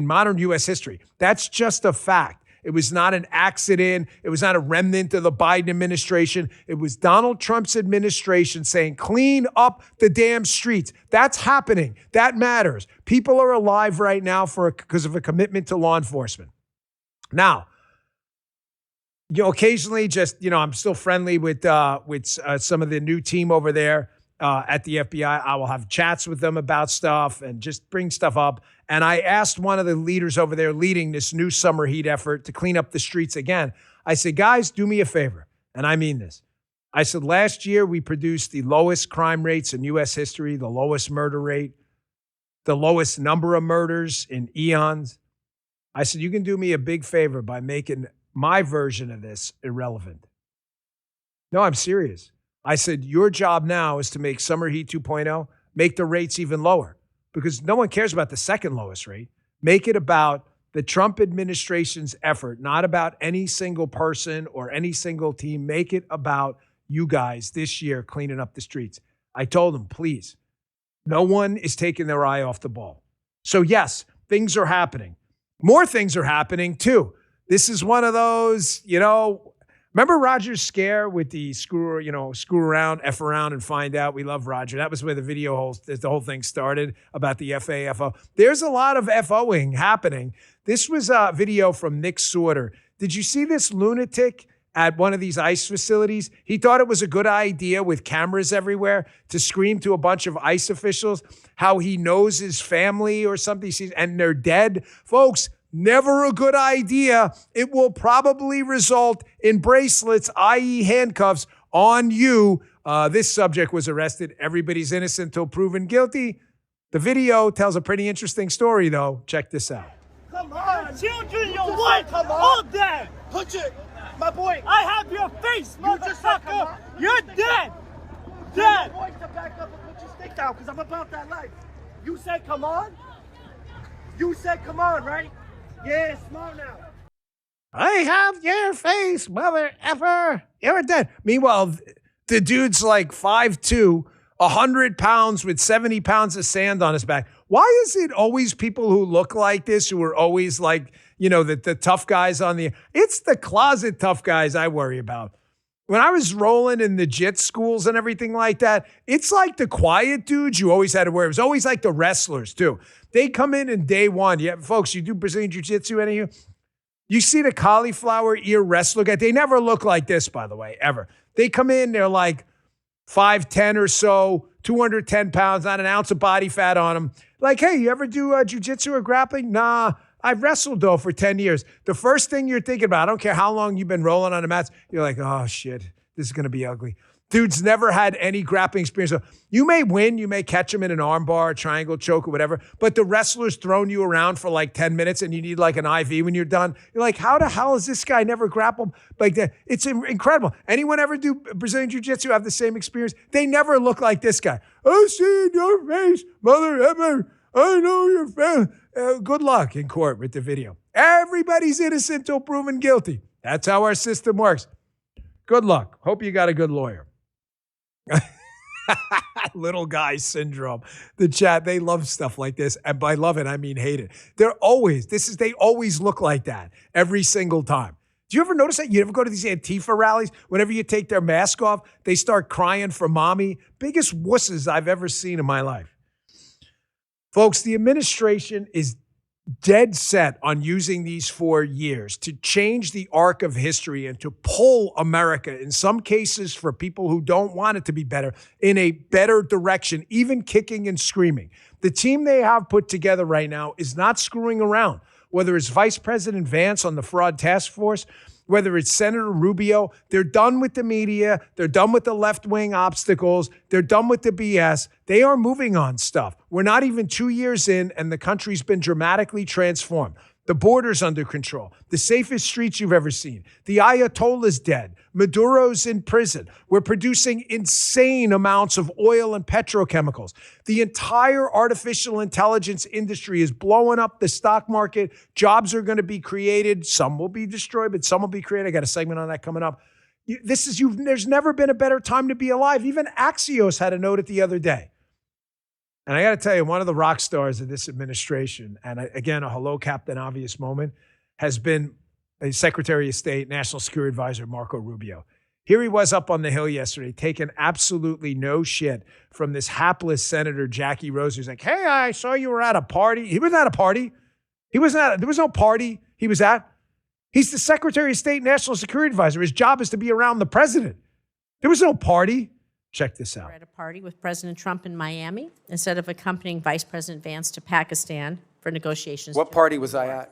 modern U.S. history. That's just a fact. It was not an accident. It was not a remnant of the Biden administration. It was Donald Trump's administration saying, clean up the damn streets. That's happening. That matters. People are alive right now because of a commitment to law enforcement. Now, occasionally I'm still friendly with some of the new team over there at the FBI. I will have chats with them about stuff and just bring stuff up. And I asked one of the leaders over there leading this new summer heat effort to clean up the streets again. I said, guys, do me a favor. And I mean this. I said, last year we produced the lowest crime rates in U.S. history, the lowest murder rate, the lowest number of murders in eons. I said, you can do me a big favor by making my version of this irrelevant. No, I'm serious. I said, your job now is to make Summer Heat 2.0, make the rates even lower, because no one cares about the second lowest rate. Make it about the Trump administration's effort, not about any single person or any single team. Make it about you guys this year cleaning up the streets. I told them, please, no one is taking their eye off the ball. So yes, things are happening. More things are happening too. This is one of those, remember Roger's scare with the screw around, F around and find out? We love Roger. That was where the whole thing started about the FAFO. There's a lot of FOing happening. This was a video from Nick Sorter. Did you see this lunatic at one of these ICE facilities? He thought it was a good idea with cameras everywhere to scream to a bunch of ICE officials how he knows his family or something, and they're dead. Folks, never a good idea. It will probably result in bracelets, i.e. handcuffs, on you. This subject was arrested. Everybody's innocent until proven guilty. The video tells a pretty interesting story, though. Check this out. Come on. Children, your wife, all dead. Punch it. My boy. I have your face, motherfucker. You're dead. Dead. Your voice to back up and put your stick down, because I'm about that life. You said come on? You said come on, right? Yeah, smart now. I have your face, mother effer. You're dead. Meanwhile, the dude's like 5'2", 100 pounds with 70 pounds of sand on his back. Why is it always people who look like this who are always like, the tough guys it's the closet tough guys I worry about. When I was rolling in the JIT schools and everything like that, it's like the quiet dudes you always had to wear. It was always like the wrestlers too. They come in day one. Yeah, folks, you do Brazilian Jiu-Jitsu, any of you? You see the cauliflower ear wrestler guy. They never look like this, by the way, ever. They come in, they're like 5'10" or so, 210 pounds, not an ounce of body fat on them. Like, hey, you ever do jiu-jitsu or grappling? Nah, I've wrestled, though, for 10 years. The first thing you're thinking about, I don't care how long you've been rolling on the mats, you're like, oh, shit, this is going to be ugly. Dude's never had any grappling experience. So you may win, you may catch him in an arm bar, a triangle choke, or whatever, but the wrestler's thrown you around for like 10 minutes and you need like an IV when you're done. You're like, how the hell is this guy never grappled like that? It's incredible. Anyone ever do Brazilian Jiu-Jitsu have the same experience? They never look like this guy. I see your face, mother ever. I know your family. Good luck in court with the video. Everybody's innocent till proven guilty. That's how our system works. Good luck. Hope you got a good lawyer. Little guy syndrome. The chat, they love stuff like this. And by love it, I mean hate it. They always look like that every single time. Do you ever notice that? You ever go to these Antifa rallies? Whenever you take their mask off, they start crying for mommy. Biggest wusses I've ever seen in my life. Folks, the administration is dead set on using these 4 years to change the arc of history and to pull America, in some cases for people who don't want it to be better, in a better direction, even kicking and screaming. The team they have put together right now is not screwing around. Whether it's Vice President Vance on the fraud task force, whether it's Senator Rubio, they're done with the media. They're done with the left-wing obstacles. They're done with the BS. They are moving on stuff. We're not even 2 years in, and the country's been dramatically transformed. The border's under control. The safest streets you've ever seen. The Ayatollah's dead. Maduro's in prison. We're producing insane amounts of oil and petrochemicals. The entire artificial intelligence industry is blowing up the stock market. Jobs are going to be created. Some will be destroyed, but some will be created. I got a segment on that coming up. There's never been a better time to be alive. Even Axios had a note it the other day. And I got to tell you, one of the rock stars of this administration, and again, a hello, Captain Obvious moment, has been a Secretary of State, National Security Advisor, Marco Rubio. Here he was up on the Hill yesterday, taking absolutely no shit from this hapless Senator Jackie Rose, who's like, hey, I saw you were at a party. He was at a party. There was no party he was at. He's the Secretary of State, National Security Advisor. His job is to be around the president. There was no party. Check this out. We're at a party with President Trump in Miami instead of accompanying Vice President Vance to Pakistan for negotiations. What party was I at?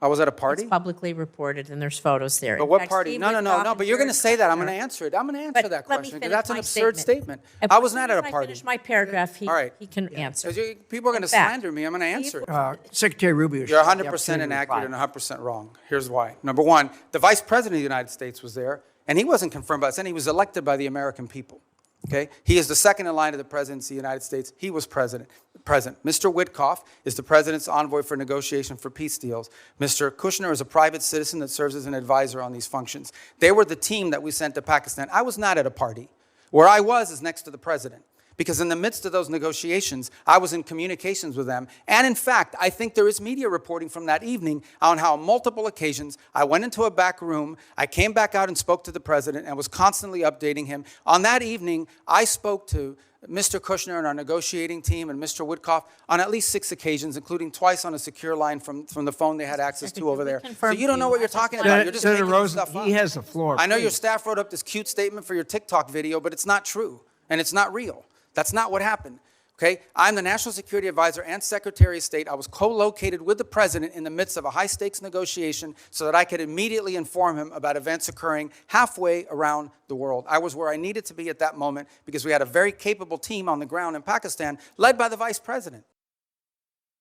I was at a party? It's publicly reported, and there's photos there. But what party? No, but you're going to say that. I'm going to answer it. I'm going to answer that question because that's an absurd statement. I was not at a party. Finish my paragraph, he can answer. People are going to slander me. I'm going to answer it. Secretary Rubio. You're 100% inaccurate and 100% wrong. Here's why. Number one, the Vice President of the United States was there, and he wasn't confirmed by the Senate. He was elected by the American people. Okay? He is the second in line to the presidency of the United States. He was present. Mr. Witkoff is the president's envoy for negotiation for peace deals. Mr. Kushner is a private citizen that serves as an advisor on these functions. They were the team that we sent to Pakistan. I was not at a party. Where I was is next to the president. Because in the midst of those negotiations, I was in communications with them. And in fact, I think there is media reporting from that evening on how on multiple occasions I went into a back room, I came back out and spoke to the president and was constantly updating him. On that evening, I spoke to Mr. Kushner and our negotiating team and Mr. Witkoff on at least 6 occasions, including twice on a secure line from the phone they had access to over there. So you don't know what you're talking about. You're just making stuff up. He has the floor. I know your staff wrote up this cute statement for your TikTok video, but it's not true and it's not real. That's not what happened, okay? I'm the National Security Advisor and Secretary of State. I was co-located with the president in the midst of a high-stakes negotiation so that I could immediately inform him about events occurring halfway around the world. I was where I needed to be at that moment because we had a very capable team on the ground in Pakistan led by the vice president.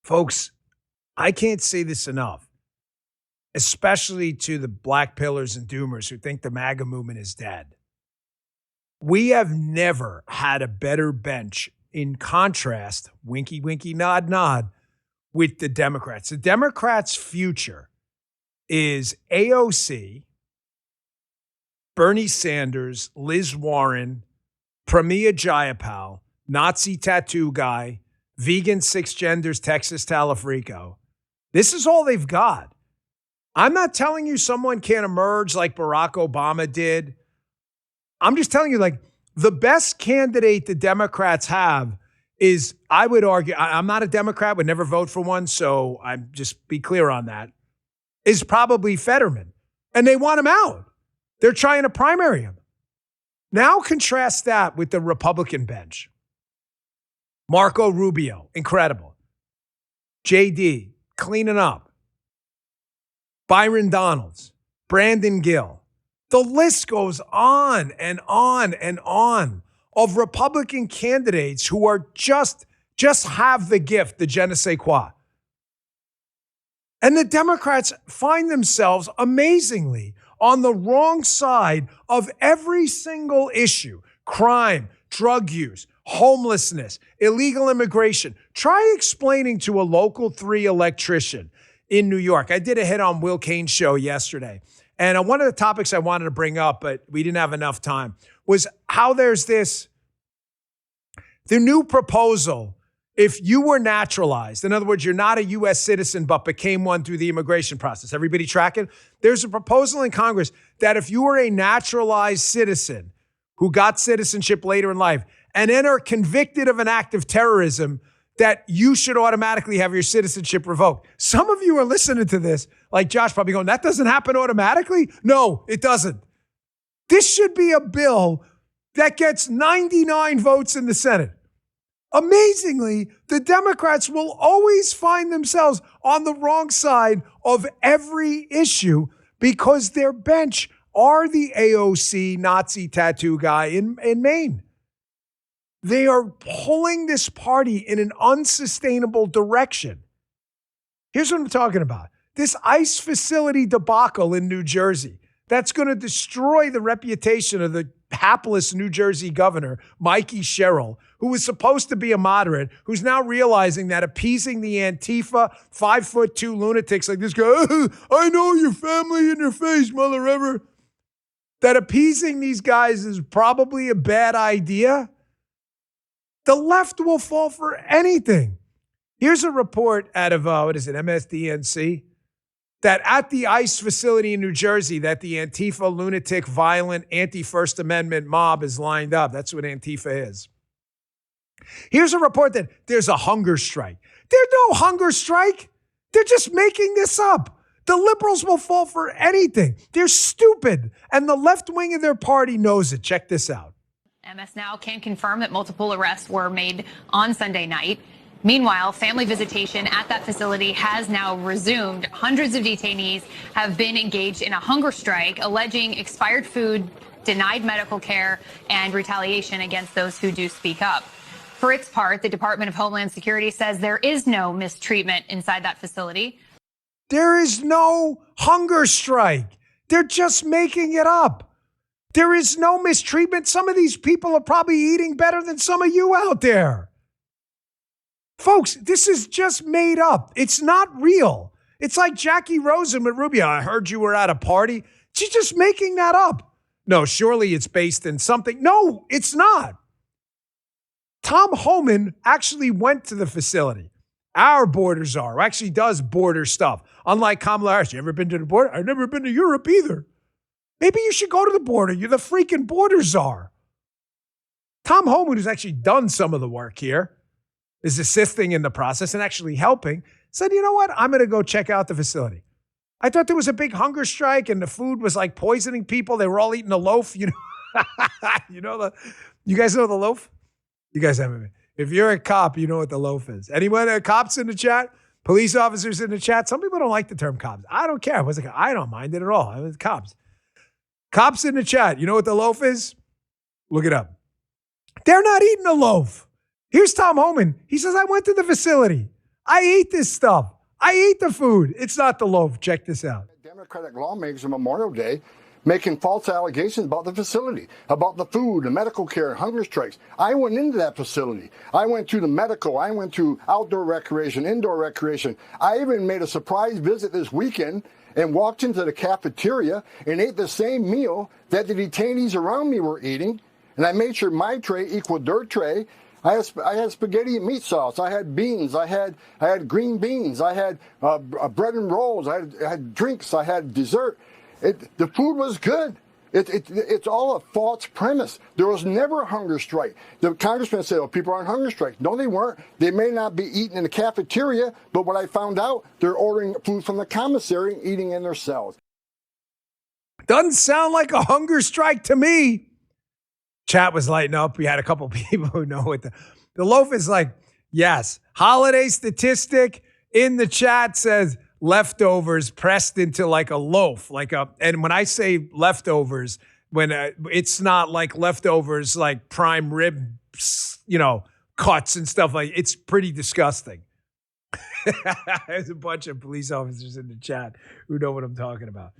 Folks, I can't say this enough, especially to the black pillars and doomers who think the MAGA movement is dead. We have never had a better bench, in contrast, winky, winky, nod, nod, with the Democrats. The Democrats' future is AOC, Bernie Sanders, Liz Warren, Pramila Jayapal, Nazi tattoo guy, vegan 6 genders, Texas Talafrico. This is all they've got. I'm not telling you someone can't emerge like Barack Obama did. I'm just telling you, like, the best candidate the Democrats have is, I would argue, I'm not a Democrat, would never vote for one, so I'm just be clear on that, is probably Fetterman. And they want him out. They're trying to primary him. Now contrast that with the Republican bench. Marco Rubio, incredible. JD, cleaning up. Byron Donalds, Brandon Gill. The list goes on and on and on of Republican candidates who are just have the gift, the je ne sais quoi. And the Democrats find themselves amazingly on the wrong side of every single issue. Crime, drug use, homelessness, illegal immigration. Try explaining to a local 3 electrician in New York. I did a hit on Will Cain's show yesterday. And one of the topics I wanted to bring up, but we didn't have enough time, was how there's the new proposal. If you were naturalized, in other words, you're not a U.S. citizen but became one through the immigration process. Everybody tracking? There's a proposal in Congress that if you were a naturalized citizen who got citizenship later in life and then are convicted of an act of terrorism, that you should automatically have your citizenship revoked. Some of you are listening to this, like Josh, probably going, that doesn't happen automatically? No, it doesn't. This should be a bill that gets 99 votes in the Senate. Amazingly, the Democrats will always find themselves on the wrong side of every issue because their bench are the AOC Nazi tattoo guy in Maine. They are pulling this party in an unsustainable direction. Here's what I'm talking about. This ICE facility debacle in New Jersey that's going to destroy the reputation of the hapless New Jersey governor, Mikey Sherrill, who was supposed to be a moderate, who's now realizing that appeasing the Antifa 5'2" lunatics like this guy, I know your family in your face, mother ever, that appeasing these guys is probably a bad idea. The left will fall for anything. Here's a report out of, MSDNC, that at the ICE facility in New Jersey, that the Antifa lunatic, violent, anti-First Amendment mob is lined up. That's what Antifa is. Here's a report that there's a hunger strike. There's no hunger strike. They're just making this up. The liberals will fall for anything. They're stupid. And the left wing of their party knows it. Check this out. MS Now can confirm that multiple arrests were made on Sunday night. Meanwhile, family visitation at that facility has now resumed. Hundreds of detainees have been engaged in a hunger strike, alleging expired food, denied medical care, and retaliation against those who do speak up. For its part, the Department of Homeland Security says there is no mistreatment inside that facility. There is no hunger strike. They're just making it up. There is no mistreatment. Some of these people are probably eating better than some of you out there. Folks, this is just made up. It's not real. It's like Jackie Rosen with Rubio. I heard you were at a party. She's just making that up. No, surely it's based in something. No, it's not. Tom Homan actually went to the facility. Our border czar, who actually does border stuff. Unlike Kamala Harris. You ever been to the border? I've never been to Europe either. Maybe you should go to the border. You're the freaking border czar. Tom Homan, who's actually done some of the work here, is assisting in the process and actually helping, said, you know what? I'm going to go check out the facility. I thought there was a big hunger strike and the food was like poisoning people. They were all eating a loaf. You guys know the loaf? You guys haven't been. If you're a cop, you know what the loaf is. Anyone, cops in the chat? Police officers in the chat? Some people don't like the term cops. I don't care. I don't mind it at all. I was cops. Cops in the chat, you know what the loaf is? Look it up. They're not eating a loaf. Here's Tom Homan. He says, I went to the facility. I ate this stuff. I ate the food. It's not the loaf. Check this out. Democratic lawmakers on Memorial Day making false allegations about the facility, about the food, the medical care, hunger strikes. I went into that facility. I went to the medical. I went to outdoor recreation, indoor recreation. I even made a surprise visit this weekend and walked into the cafeteria and ate the same meal that the detainees around me were eating. And I made sure my tray equaled their tray. I had spaghetti and meat sauce. I had beans. I had green beans. I had bread and rolls. I had drinks. I had dessert. The food was good. It's all a false premise. There was never a hunger strike. The congressman said, oh, people are on hunger strike. No, they weren't. They may not be eating in the cafeteria, but what I found out, they're ordering food from the commissary and eating in their cells. Doesn't sound like a hunger strike to me. Chat was lighting up. We had a couple people who know what the loaf is like. Yes. Holiday statistic in the chat says leftovers pressed into like a loaf. And when I say leftovers, when it's not like leftovers like prime rib, cuts and stuff like it's pretty disgusting. There's a bunch of police officers in the chat who know what I'm talking about.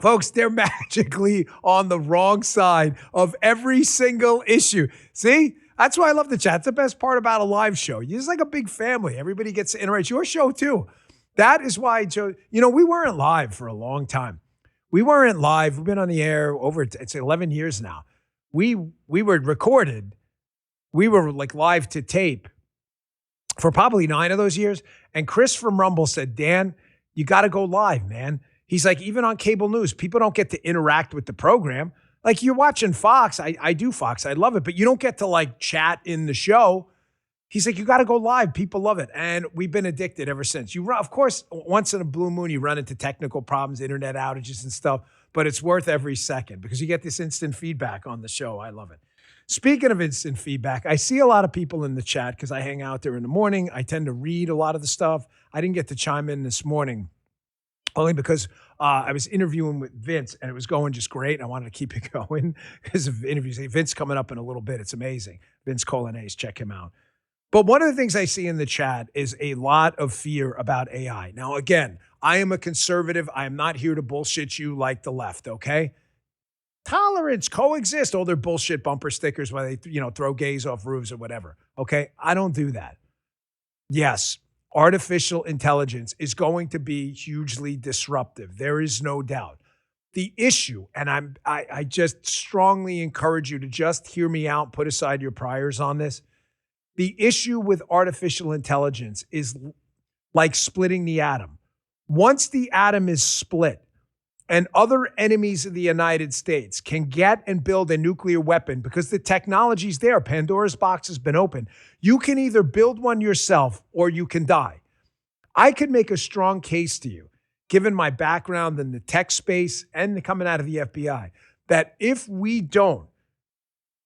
Folks, they're magically on the wrong side of every single issue. See? That's why I love the chat. It's the best part about a live show. You're just like a big family. Everybody gets to interact. Your show, too. That is why, we weren't live for a long time. We weren't live. We've been on the air it's 11 years now. we were recorded. We were like live to tape for probably 9 of those years. And Chris from Rumble said, Dan, you got to go live, man. He's like, even on cable news, people don't get to interact with the program. Like you're watching Fox. I do Fox. I love it. But you don't get to like chat in the show. He's like, you got to go live. People love it. And we've been addicted ever since. Of course, once in a blue moon, you run into technical problems, internet outages and stuff. But it's worth every second because you get this instant feedback on the show. I love it. Speaking of instant feedback, I see a lot of people in the chat because I hang out there in the morning. I tend to read a lot of the stuff. I didn't get to chime in this morning only because I was interviewing with Vince and it was going just great. And I wanted to keep it going because of interviews. Vince coming up in a little bit. It's amazing. Vince Colonnese, check him out. But one of the things I see in the chat is a lot of fear about AI. Now, again, I am a conservative. I am not here to bullshit you like the left, okay? Tolerance, coexist, all their bullshit bumper stickers where they, throw gays off roofs or whatever. Okay, I don't do that. Yes, artificial intelligence is going to be hugely disruptive. There is no doubt. The issue, and I just strongly encourage you to just hear me out, put aside your priors on this. The issue with artificial intelligence is like splitting the atom. Once the atom is split, and other enemies of the United States can get and build a nuclear weapon because the technology's there. Pandora's box has been opened. You can either build one yourself or you can die. I could make a strong case to you, given my background in the tech space and coming out of the FBI, that if we don't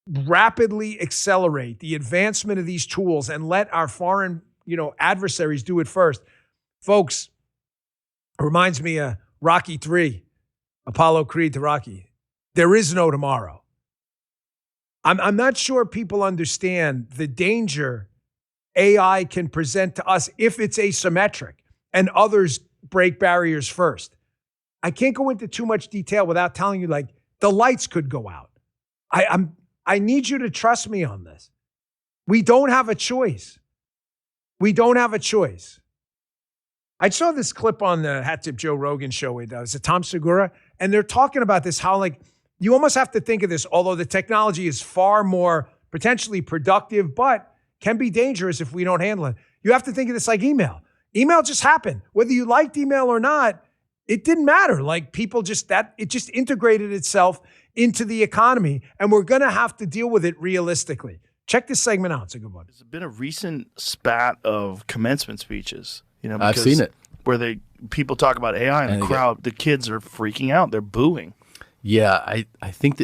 rapidly accelerate the advancement of these tools and let our foreign, adversaries do it first, folks, it reminds me of Rocky III. Apollo Creed to Rocky. There is no tomorrow. I'm not sure people understand the danger AI can present to us if it's asymmetric and others break barriers first. I can't go into too much detail without telling you, like, the lights could go out. I need you to trust me on this. We don't have a choice. We don't have a choice. I saw this clip on the Hat Tip Joe Rogan show with Tom Segura, and they're talking about this, how like you almost have to think of this, although the technology is far more potentially productive, but can be dangerous if we don't handle it. You have to think of this like email. Email just happened. Whether you liked email or not, it didn't matter. Like people it just integrated itself into the economy, and we're going to have to deal with it realistically. Check this segment out. It's a good one. There's been a recent spat of commencement speeches. I've seen it. Where people talk about AI and the crowd, the kids are freaking out. They're booing. Yeah, I think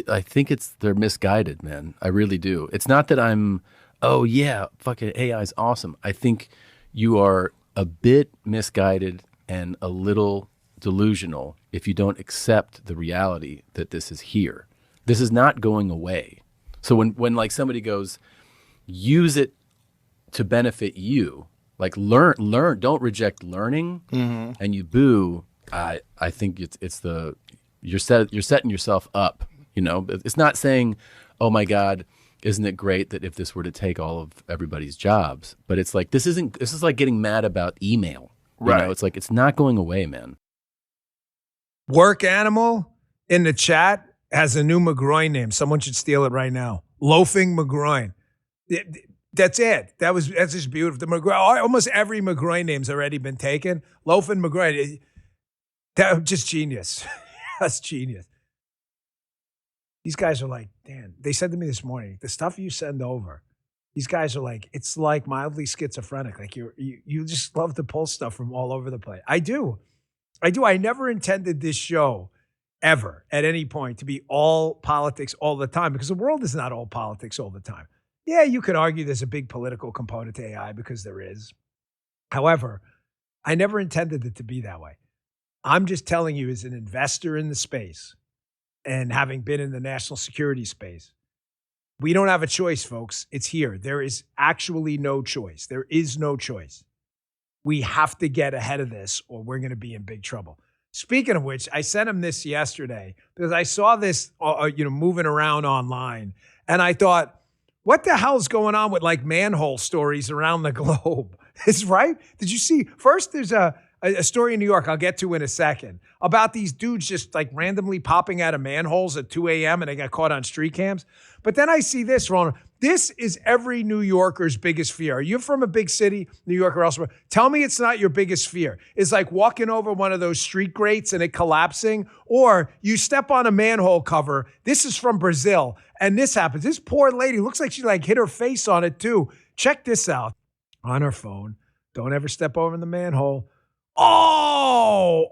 they're misguided, man. I really do. It's not that I'm, oh yeah, fucking AI is awesome. I think you are a bit misguided and a little delusional if you don't accept the reality that this is here. This is not going away. So when like somebody goes, use it to benefit you, like learn, don't reject learning, and you boo. I think you're setting yourself up. It's not saying, oh my God, isn't it great that if this were to take all of everybody's jobs? But it's like this is like getting mad about email. Right. It's like it's not going away, man. Work Animal in the chat has a new McGroin name. Someone should steal it right now. Loafing McGroin. That's it. That's just beautiful. The McGroin, almost every McGroin name's already been taken. Loafing McGroin. That just genius. That's genius. These guys are like, Dan, they said to me this morning, the stuff you send over, these guys are like, it's like mildly schizophrenic. Like you just love to pull stuff from all over the place. I do. I never intended this show ever at any point to be all politics all the time, because the world is not all politics all the time. Yeah, you could argue there's a big political component to AI because there is. However, I never intended it to be that way. I'm just telling you, as an investor in the space and having been in the national security space, we don't have a choice, folks. It's here. There is actually no choice. There is no choice. We have to get ahead of this or we're going to be in big trouble. Speaking of which, I sent him this yesterday because I saw this, moving around online, and I thought, what the hell's going on with like manhole stories around the globe? It's right. Did you see? First, there's a story in New York I'll get to in a second about these dudes just like randomly popping out of manholes at 2 a.m. and they got caught on street cams. But then I see this, Ron. This is every New Yorker's biggest fear. Are you from a big city, New York or elsewhere? Tell me it's not your biggest fear. It's like walking over one of those street grates and it collapsing, or you step on a manhole cover. This is from Brazil, and this happens. This poor lady looks like she like hit her face on it too. Check this out. On her phone. Don't ever step over in the manhole. Oh.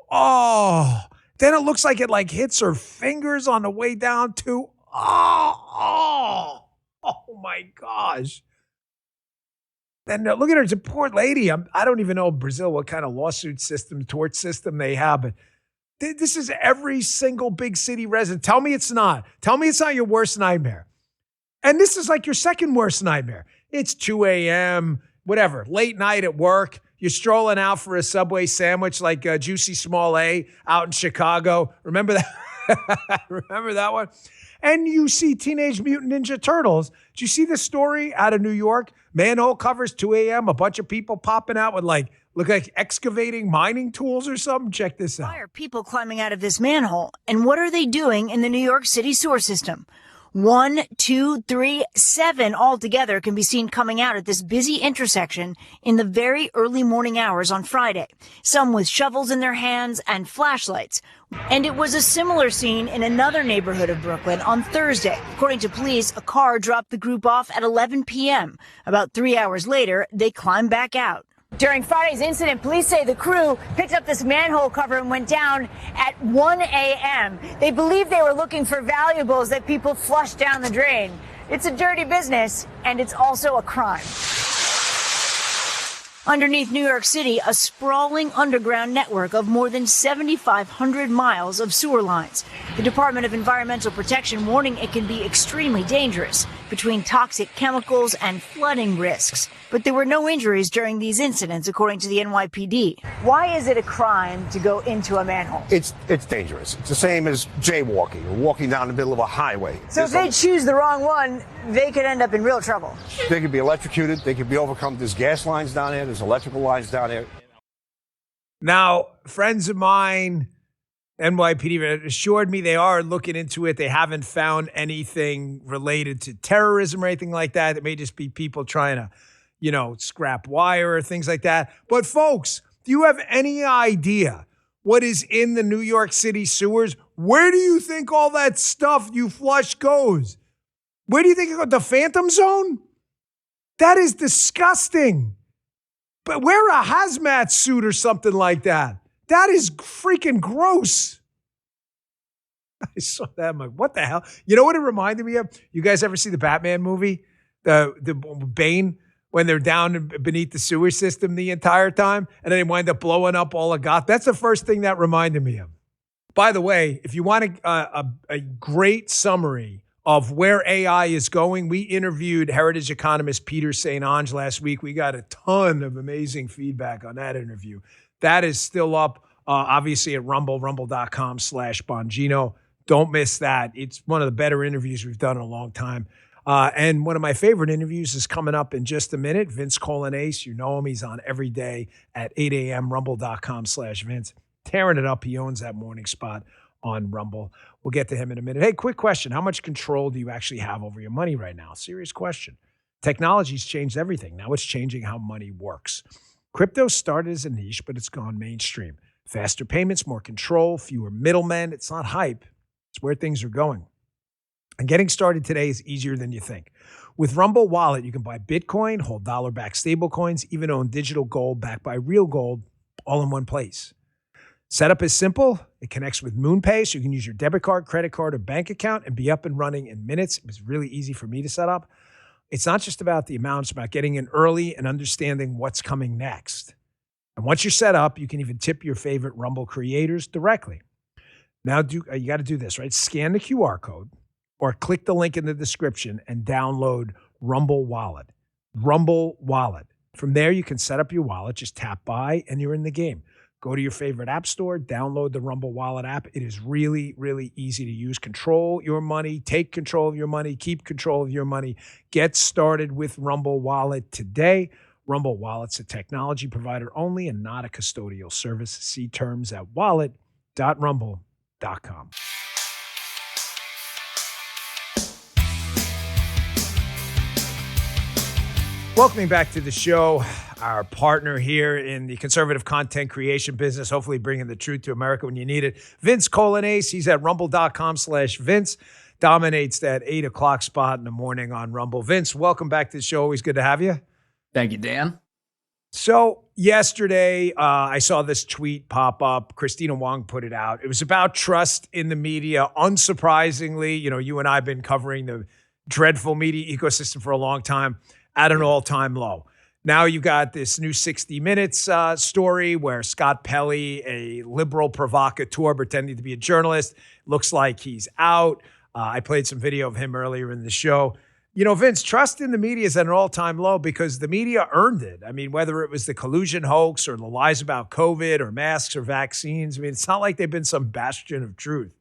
Then it looks like it like hits her fingers on the way down too. Oh my gosh. Then look at her. It's a poor lady. I don't even know Brazil, what kind of lawsuit system, tort system they have, but this is every single big city resident. Tell me it's not. Tell me it's not your worst nightmare. And this is like your second worst nightmare. It's 2 a.m., whatever, late night at work. You're strolling out for a Subway sandwich like Juicy Small A out in Chicago. Remember that? Remember that one? And you see Teenage Mutant Ninja Turtles. Did you see the story out of New York? Manhole covers, 2 a.m., a bunch of people popping out with look like excavating mining tools or something. Check this out. Why are people climbing out of this manhole? And what are they doing in the New York City sewer system? 1, 2, 3, 7 altogether can be seen coming out at this busy intersection in the very early morning hours on Friday, some with shovels in their hands and flashlights. And it was a similar scene in another neighborhood of Brooklyn on Thursday. According to police, a car dropped the group off at 11 p.m. About 3 hours later, they climbed back out. During Friday's incident, police say the crew picked up this manhole cover and went down at 1 a.m. They believe they were looking for valuables that people flushed down the drain. It's a dirty business, and it's also a crime. Underneath New York City, a sprawling underground network of more than 7,500 miles of sewer lines. The Department of Environmental Protection warning it can be extremely dangerous between toxic chemicals and flooding risks. But there were no injuries during these incidents, according to the NYPD. Why is it a crime to go into a manhole? It's dangerous. It's the same as jaywalking or walking down the middle of a highway. So if they choose the wrong one, they could end up in real trouble. They could be electrocuted. They could be overcome. There's gas lines down there. There's electrical lines down there. Now, friends of mine, NYPD, assured me they are looking into it. They haven't found anything related to terrorism or anything like that. It may just be people trying to, scrap wire or things like that. But folks, do you have any idea what is in the New York City sewers? Where do you think all that stuff you flush goes? Where do you think it goes? The Phantom Zone? That is disgusting. But wear a hazmat suit or something like that. That is freaking gross. I saw that. I'm like, what the hell? You know what it reminded me of? You guys ever see the Batman movie? The Bane, when they're down beneath the sewer system the entire time, and then they wind up blowing up all of Gotham. That's the first thing that reminded me of. By the way, if you want a great summary of where AI is going, we interviewed heritage economist Peter St. Onge last week. We got a ton of amazing feedback on that interview. That is still up, obviously, at rumble.com/Bongino. Don't miss that. It's one of the better interviews we've done in a long time. And one of my favorite interviews is coming up in just a minute. Vince Colonnace, you know him. He's on every day at 8 a.m., rumble.com/Vince. Tearing it up. He owns that morning spot on Rumble. We'll get to him in a minute. Hey, quick question. How much control do you actually have over your money right now? Serious question. Technology's changed everything. Now it's changing how money works. Crypto started as a niche, but it's gone mainstream. Faster payments, more control, fewer middlemen. It's not hype. It's where things are going. And getting started today is easier than you think. With Rumble Wallet, you can buy Bitcoin, hold dollar-backed stablecoins, even own digital gold backed by real gold, all in one place. Setup is simple. It connects with MoonPay, so you can use your debit card, credit card, or bank account and be up and running in minutes. It was really easy for me to set up. It's not just about the amount, it's about getting in early and understanding what's coming next. And once you're set up, you can even tip your favorite Rumble creators directly. Now, you got to do this, right? Scan the QR code or click the link in the description and download Rumble Wallet. Rumble Wallet. From there, you can set up your wallet. Just tap buy and you're in the game. Go to your favorite app store, download the Rumble Wallet app. It is really, really easy to use. Control your money, take control of your money, keep control of your money. Get started with Rumble Wallet today. Rumble Wallet's a technology provider only and not a custodial service. See terms at wallet.rumble.com. Welcoming back to the show, our partner here in the conservative content creation business, hopefully bringing the truth to America when you need it, Vince Colonnese. He's at rumble.com/Vince. Dominates that 8 o'clock spot in the morning on Rumble. Vince, welcome back to the show. Always good to have you. Thank you, Dan. So yesterday, I saw this tweet pop up. Christina Wong put it out. It was about trust in the media. Unsurprisingly, you and I have been covering the dreadful media ecosystem for a long time, at an all-time low. Now you got this new 60 Minutes story where Scott Pelley, a liberal provocateur pretending to be a journalist, looks like he's out. I played some video of him earlier in the show. Vince, trust in the media is at an all-time low because the media earned it. I mean, whether it was the collusion hoax or the lies about COVID or masks or vaccines, I mean, it's not like they've been some bastion of truth.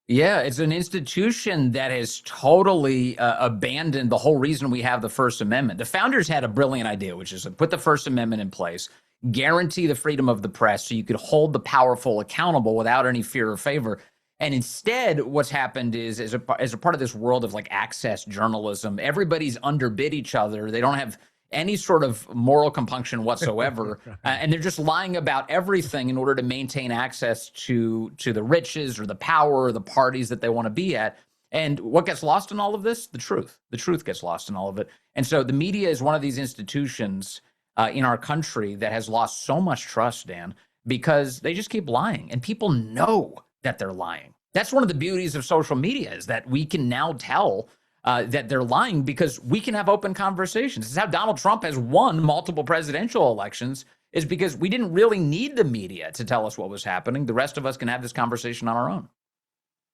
Yeah, it's an institution that has totally abandoned the whole reason we have the First Amendment. The founders had a brilliant idea, which is to put the First Amendment in place, guarantee the freedom of the press so you could hold the powerful accountable without any fear or favor. And instead, what's happened is, as a part of this world of like access journalism, everybody's underbid each other. They don't have any sort of moral compunction whatsoever. And they're just lying about everything in order to maintain access to the riches or the power or the parties that they want to be at. And what gets lost in all of this? The truth. The truth gets lost in all of it. And so the media is one of these institutions in our country that has lost so much trust, Dan, because they just keep lying. And people know that they're lying. That's one of the beauties of social media, is that we can now tell that they're lying because we can have open conversations. This is how Donald Trump has won multiple presidential elections, is because we didn't really need the media to tell us what was happening. The rest of us can have this conversation on our own.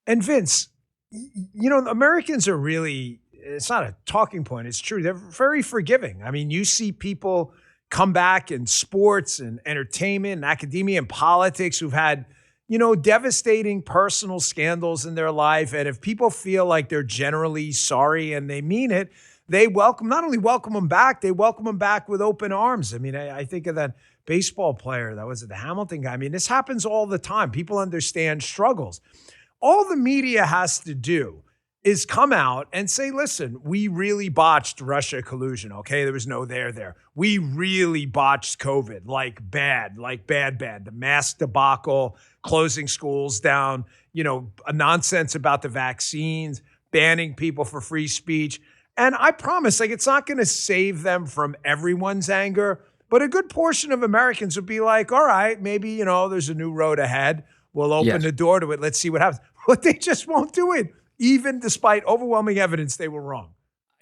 And Vince, Americans are really, it's not a talking point, it's true. They're very forgiving. I mean, you see people come back in sports and entertainment and academia and politics who've had devastating personal scandals in their life. And if people feel like they're generally sorry and they mean it, they not only welcome them back, they welcome them back with open arms. I mean, I think of that baseball player that was the Hamilton guy. I mean, this happens all the time. People understand struggles. All the media has to do is come out and say, listen, we really botched Russia collusion, okay? There was no there. We really botched COVID, like bad. The mask debacle, closing schools down, a nonsense about the vaccines, banning people for free speech. And I promise, it's not going to save them from everyone's anger, but a good portion of Americans would be like, all right, maybe, there's a new road ahead. We'll open the door to it. Let's see what happens. But they just won't do it. Even despite overwhelming evidence, they were wrong.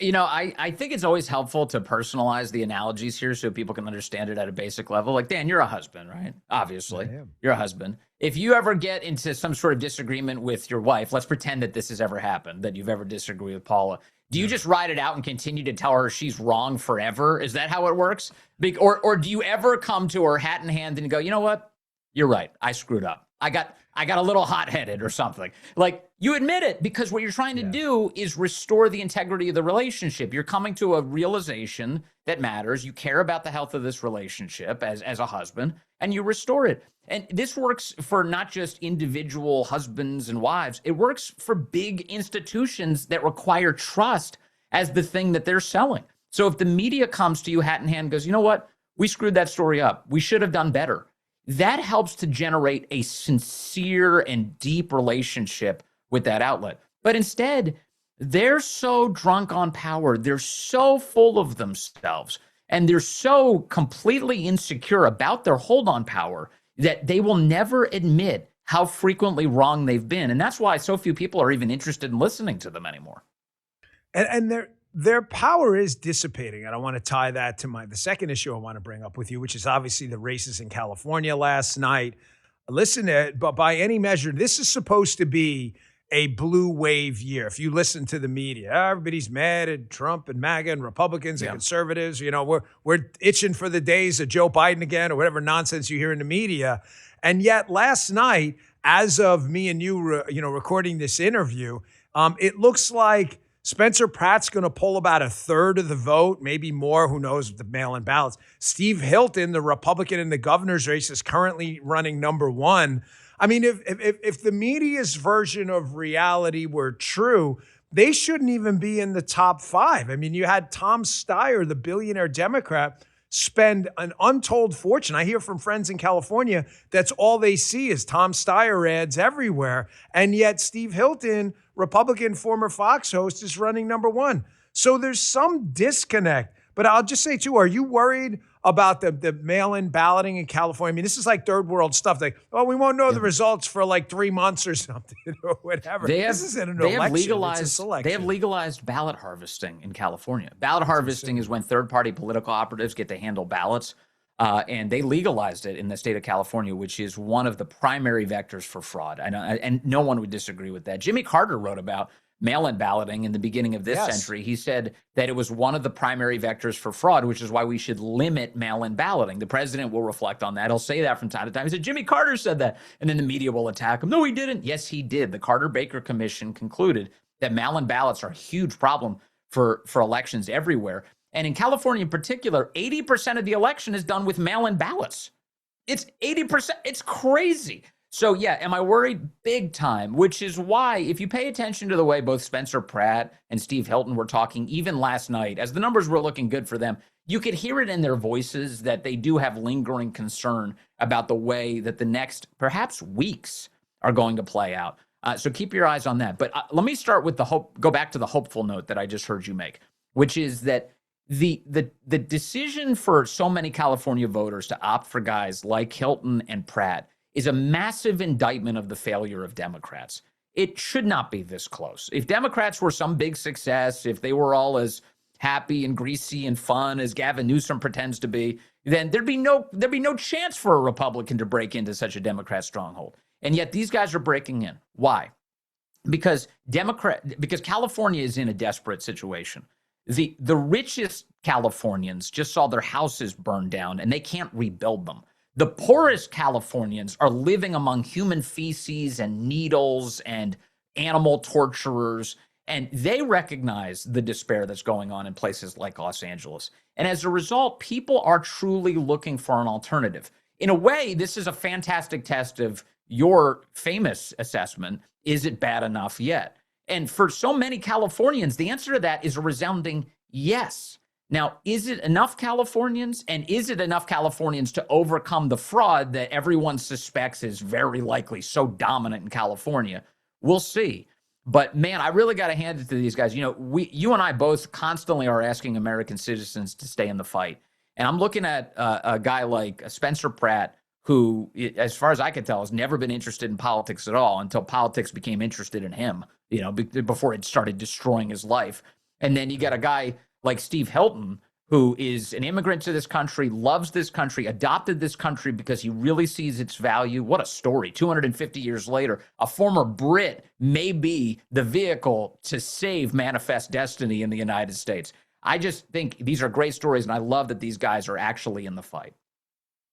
I think it's always helpful to personalize the analogies here so people can understand it at a basic level. Like, Dan, you're a husband, right? Obviously, I am. You're a husband. If you ever get into some sort of disagreement with your wife, let's pretend that this has ever happened, that you've ever disagreed with Paula. Do you just ride it out and continue to tell her she's wrong forever? Is that how it works? Or do you ever come to her hat in hand and go, you know what? You're right. I screwed up. I got a little hot-headed or something. Like, you admit it, because what you're trying to do is restore the integrity of the relationship. You're coming to a realization that matters. You care about the health of this relationship as a husband, and you restore it. And this works for not just individual husbands and wives. It works for big institutions that require trust as the thing that they're selling. So if the media comes to you hat in hand and goes, you know what? We screwed that story up. We should have done better. That helps to generate a sincere and deep relationship with that outlet. But instead, they're so drunk on power. They're so full of themselves, and they're so completely insecure about their hold on power that they will never admit how frequently wrong they've been. And that's why so few people are even interested in listening to them anymore. And their power is dissipating. And I want to tie that to the second issue I want to bring up with you, which is obviously the races in California last night. Listen, but by any measure, this is supposed to be a blue wave year. If you listen to the media, everybody's mad at Trump and MAGA and Republicans and conservatives. We're itching for the days of Joe Biden again, or whatever nonsense you hear in the media. And yet last night, as of me and you, recording this interview, it looks like Spencer Pratt's going to pull about a third of the vote, maybe more. Who knows with the mail-in ballots? Steve Hilton, the Republican in the governor's race, is currently running number one. I mean, if the media's version of reality were true, they shouldn't even be in the top five. I mean, you had Tom Steyer, the billionaire Democrat, spend an untold fortune. I hear from friends in California, that's all they see is Tom Steyer ads everywhere. And yet Steve Hilton, Republican former Fox host, is running number one. So there's some disconnect. But I'll just say, too, are you worried about the mail-in balloting in California? I mean, this is like third world stuff. Like, oh, we won't know the results for like 3 months or something or whatever. This isn't an election. It's a selection. They have legalized ballot harvesting in California. Ballot harvesting is when third-party political operatives get to handle ballots, and they legalized it in the state of California, which is one of the primary vectors for fraud. And no one would disagree with that. Jimmy Carter wrote about mail-in balloting in the beginning of this century. He said that it was one of the primary vectors for fraud, which is why we should limit mail-in balloting. The president will reflect on that. He'll say that from time to time. He said, Jimmy Carter said that. And then the media will attack him. No, he didn't. Yes, he did. The Carter-Baker Commission concluded that mail-in ballots are a huge problem for elections everywhere. And in California in particular, 80% of the election is done with mail-in ballots. It's 80%. It's crazy. So, yeah, am I worried? Big time, which is why if you pay attention to the way both Spencer Pratt and Steve Hilton were talking, even last night, as the numbers were looking good for them, you could hear it in their voices that they do have lingering concern about the way that the next, perhaps weeks, are going to play out. So keep your eyes on that. But let me start with go back to the hopeful note that I just heard you make, which is that the decision for so many California voters to opt for guys like Hilton and Pratt is a massive indictment of the failure of Democrats. It should not be this close. If Democrats were some big success, if they were all as happy and greasy and fun as Gavin Newsom pretends to be, then there'd be no chance for a Republican to break into such a Democrat stronghold. And yet these guys are breaking in. Why? Because California is in a desperate situation. The richest Californians just saw their houses burned down and they can't rebuild them. The poorest Californians are living among human feces and needles and animal torturers, and they recognize the despair that's going on in places like Los Angeles. And as a result, people are truly looking for an alternative. In a way, this is a fantastic test of your famous assessment, is it bad enough yet? And for so many Californians, the answer to that is a resounding yes. Now, is it enough Californians? And is it enough Californians to overcome the fraud that everyone suspects is very likely so dominant in California? We'll see. But man, I really got to hand it to these guys. You know, you and I both constantly are asking American citizens to stay in the fight. And I'm looking at a guy like Spencer Pratt, who, as far as I can tell, has never been interested in politics at all until politics became interested in him, you know, before it started destroying his life. And then you got a guy like Steve Hilton, who is an immigrant to this country, loves this country, adopted this country because he really sees its value. What a story. 250 years later, a former Brit may be the vehicle to save manifest destiny in the United States. I just think these are great stories, and I love that these guys are actually in the fight.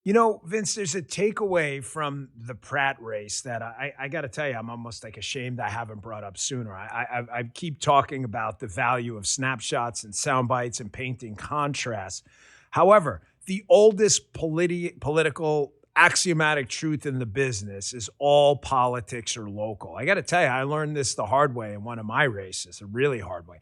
You know, Vince, there's a takeaway from the Pratt race that I got to tell you, I'm almost like ashamed I haven't brought up sooner. I keep talking about the value of snapshots and sound bites and painting contrasts. However, the oldest political axiomatic truth in the business is all politics are local. I got to tell you, I learned this the hard way in one of my races, a really hard way.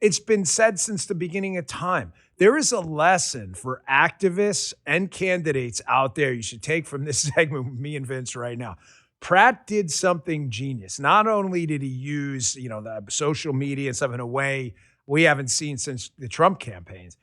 It's been said since the beginning of time. There is a lesson for activists and candidates out there you should take from this segment with me and Vince right now. Pratt did something genius. Not only did he use, the social media and stuff in a way we haven't seen since the Trump campaigns,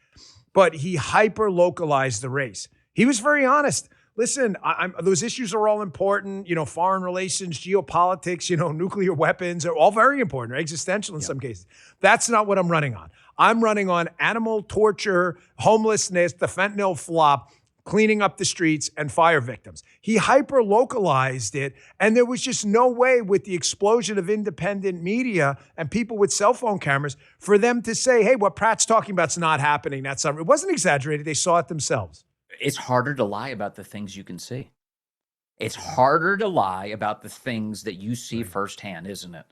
but he hyper-localized the race. He was very honest. Listen, those issues are all important. Foreign relations, geopolitics, nuclear weapons are all very important, or existential in some cases. That's not what I'm running on. I'm running on animal torture, homelessness, the fentanyl flop, cleaning up the streets, and fire victims. He hyper-localized it, and there was just no way with the explosion of independent media and people with cell phone cameras for them to say, hey, what Pratt's talking about is not happening. It wasn't exaggerated. They saw it themselves. It's harder to lie about the things you can see. It's harder to lie about the things that you see firsthand, isn't it?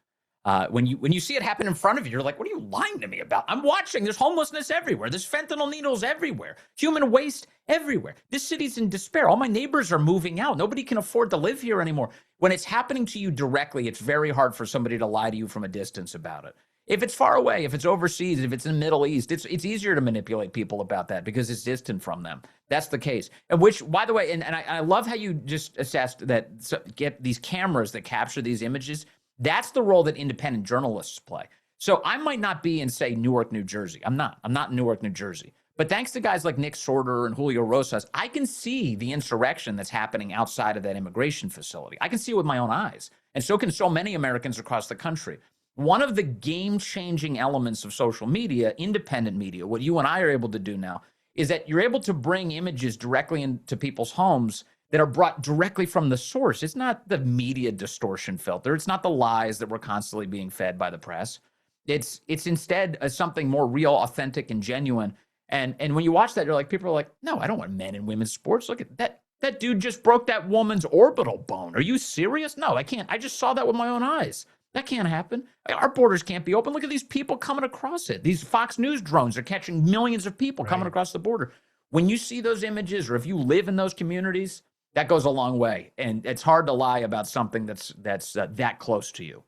When you see it happen in front of you, you're like, what are you lying to me about? I'm watching. There's homelessness everywhere. There's fentanyl needles everywhere. Human waste everywhere. This city's in despair. All my neighbors are moving out. Nobody can afford to live here anymore. When it's happening to you directly, it's very hard for somebody to lie to you from a distance about it. If it's far away, if it's overseas, if it's in the Middle East, it's easier to manipulate people about that because it's distant from them. That's the case. And which, by the way, and I love how you just assessed that, get these cameras that capture these images. That's the role that independent journalists play. So I might not be in, say, Newark, New Jersey. I'm not in Newark, New Jersey. But thanks to guys like Nick Sorter and Julio Rosas, I can see the insurrection that's happening outside of that immigration facility. I can see it with my own eyes. And so can so many Americans across the country. One of the game-changing elements of social media, independent media, what you and I are able to do now, is that you're able to bring images directly into people's homes that are brought directly from the source. It's not the media distortion filter. It's not the lies that we're constantly being fed by the press. It's instead something more real, authentic, and genuine. And when you watch that, you're like, people are like, no, I don't want men and women's sports. Look at that. That dude just broke that woman's orbital bone. Are you serious? No, I can't. I just saw that with my own eyes. That can't happen. Our borders can't be open. Look at these people coming across it. These Fox News drones are catching millions of people coming across the border. When you see those images, or if you live in those communities, that goes a long way. And it's hard to lie about something that's that close to you.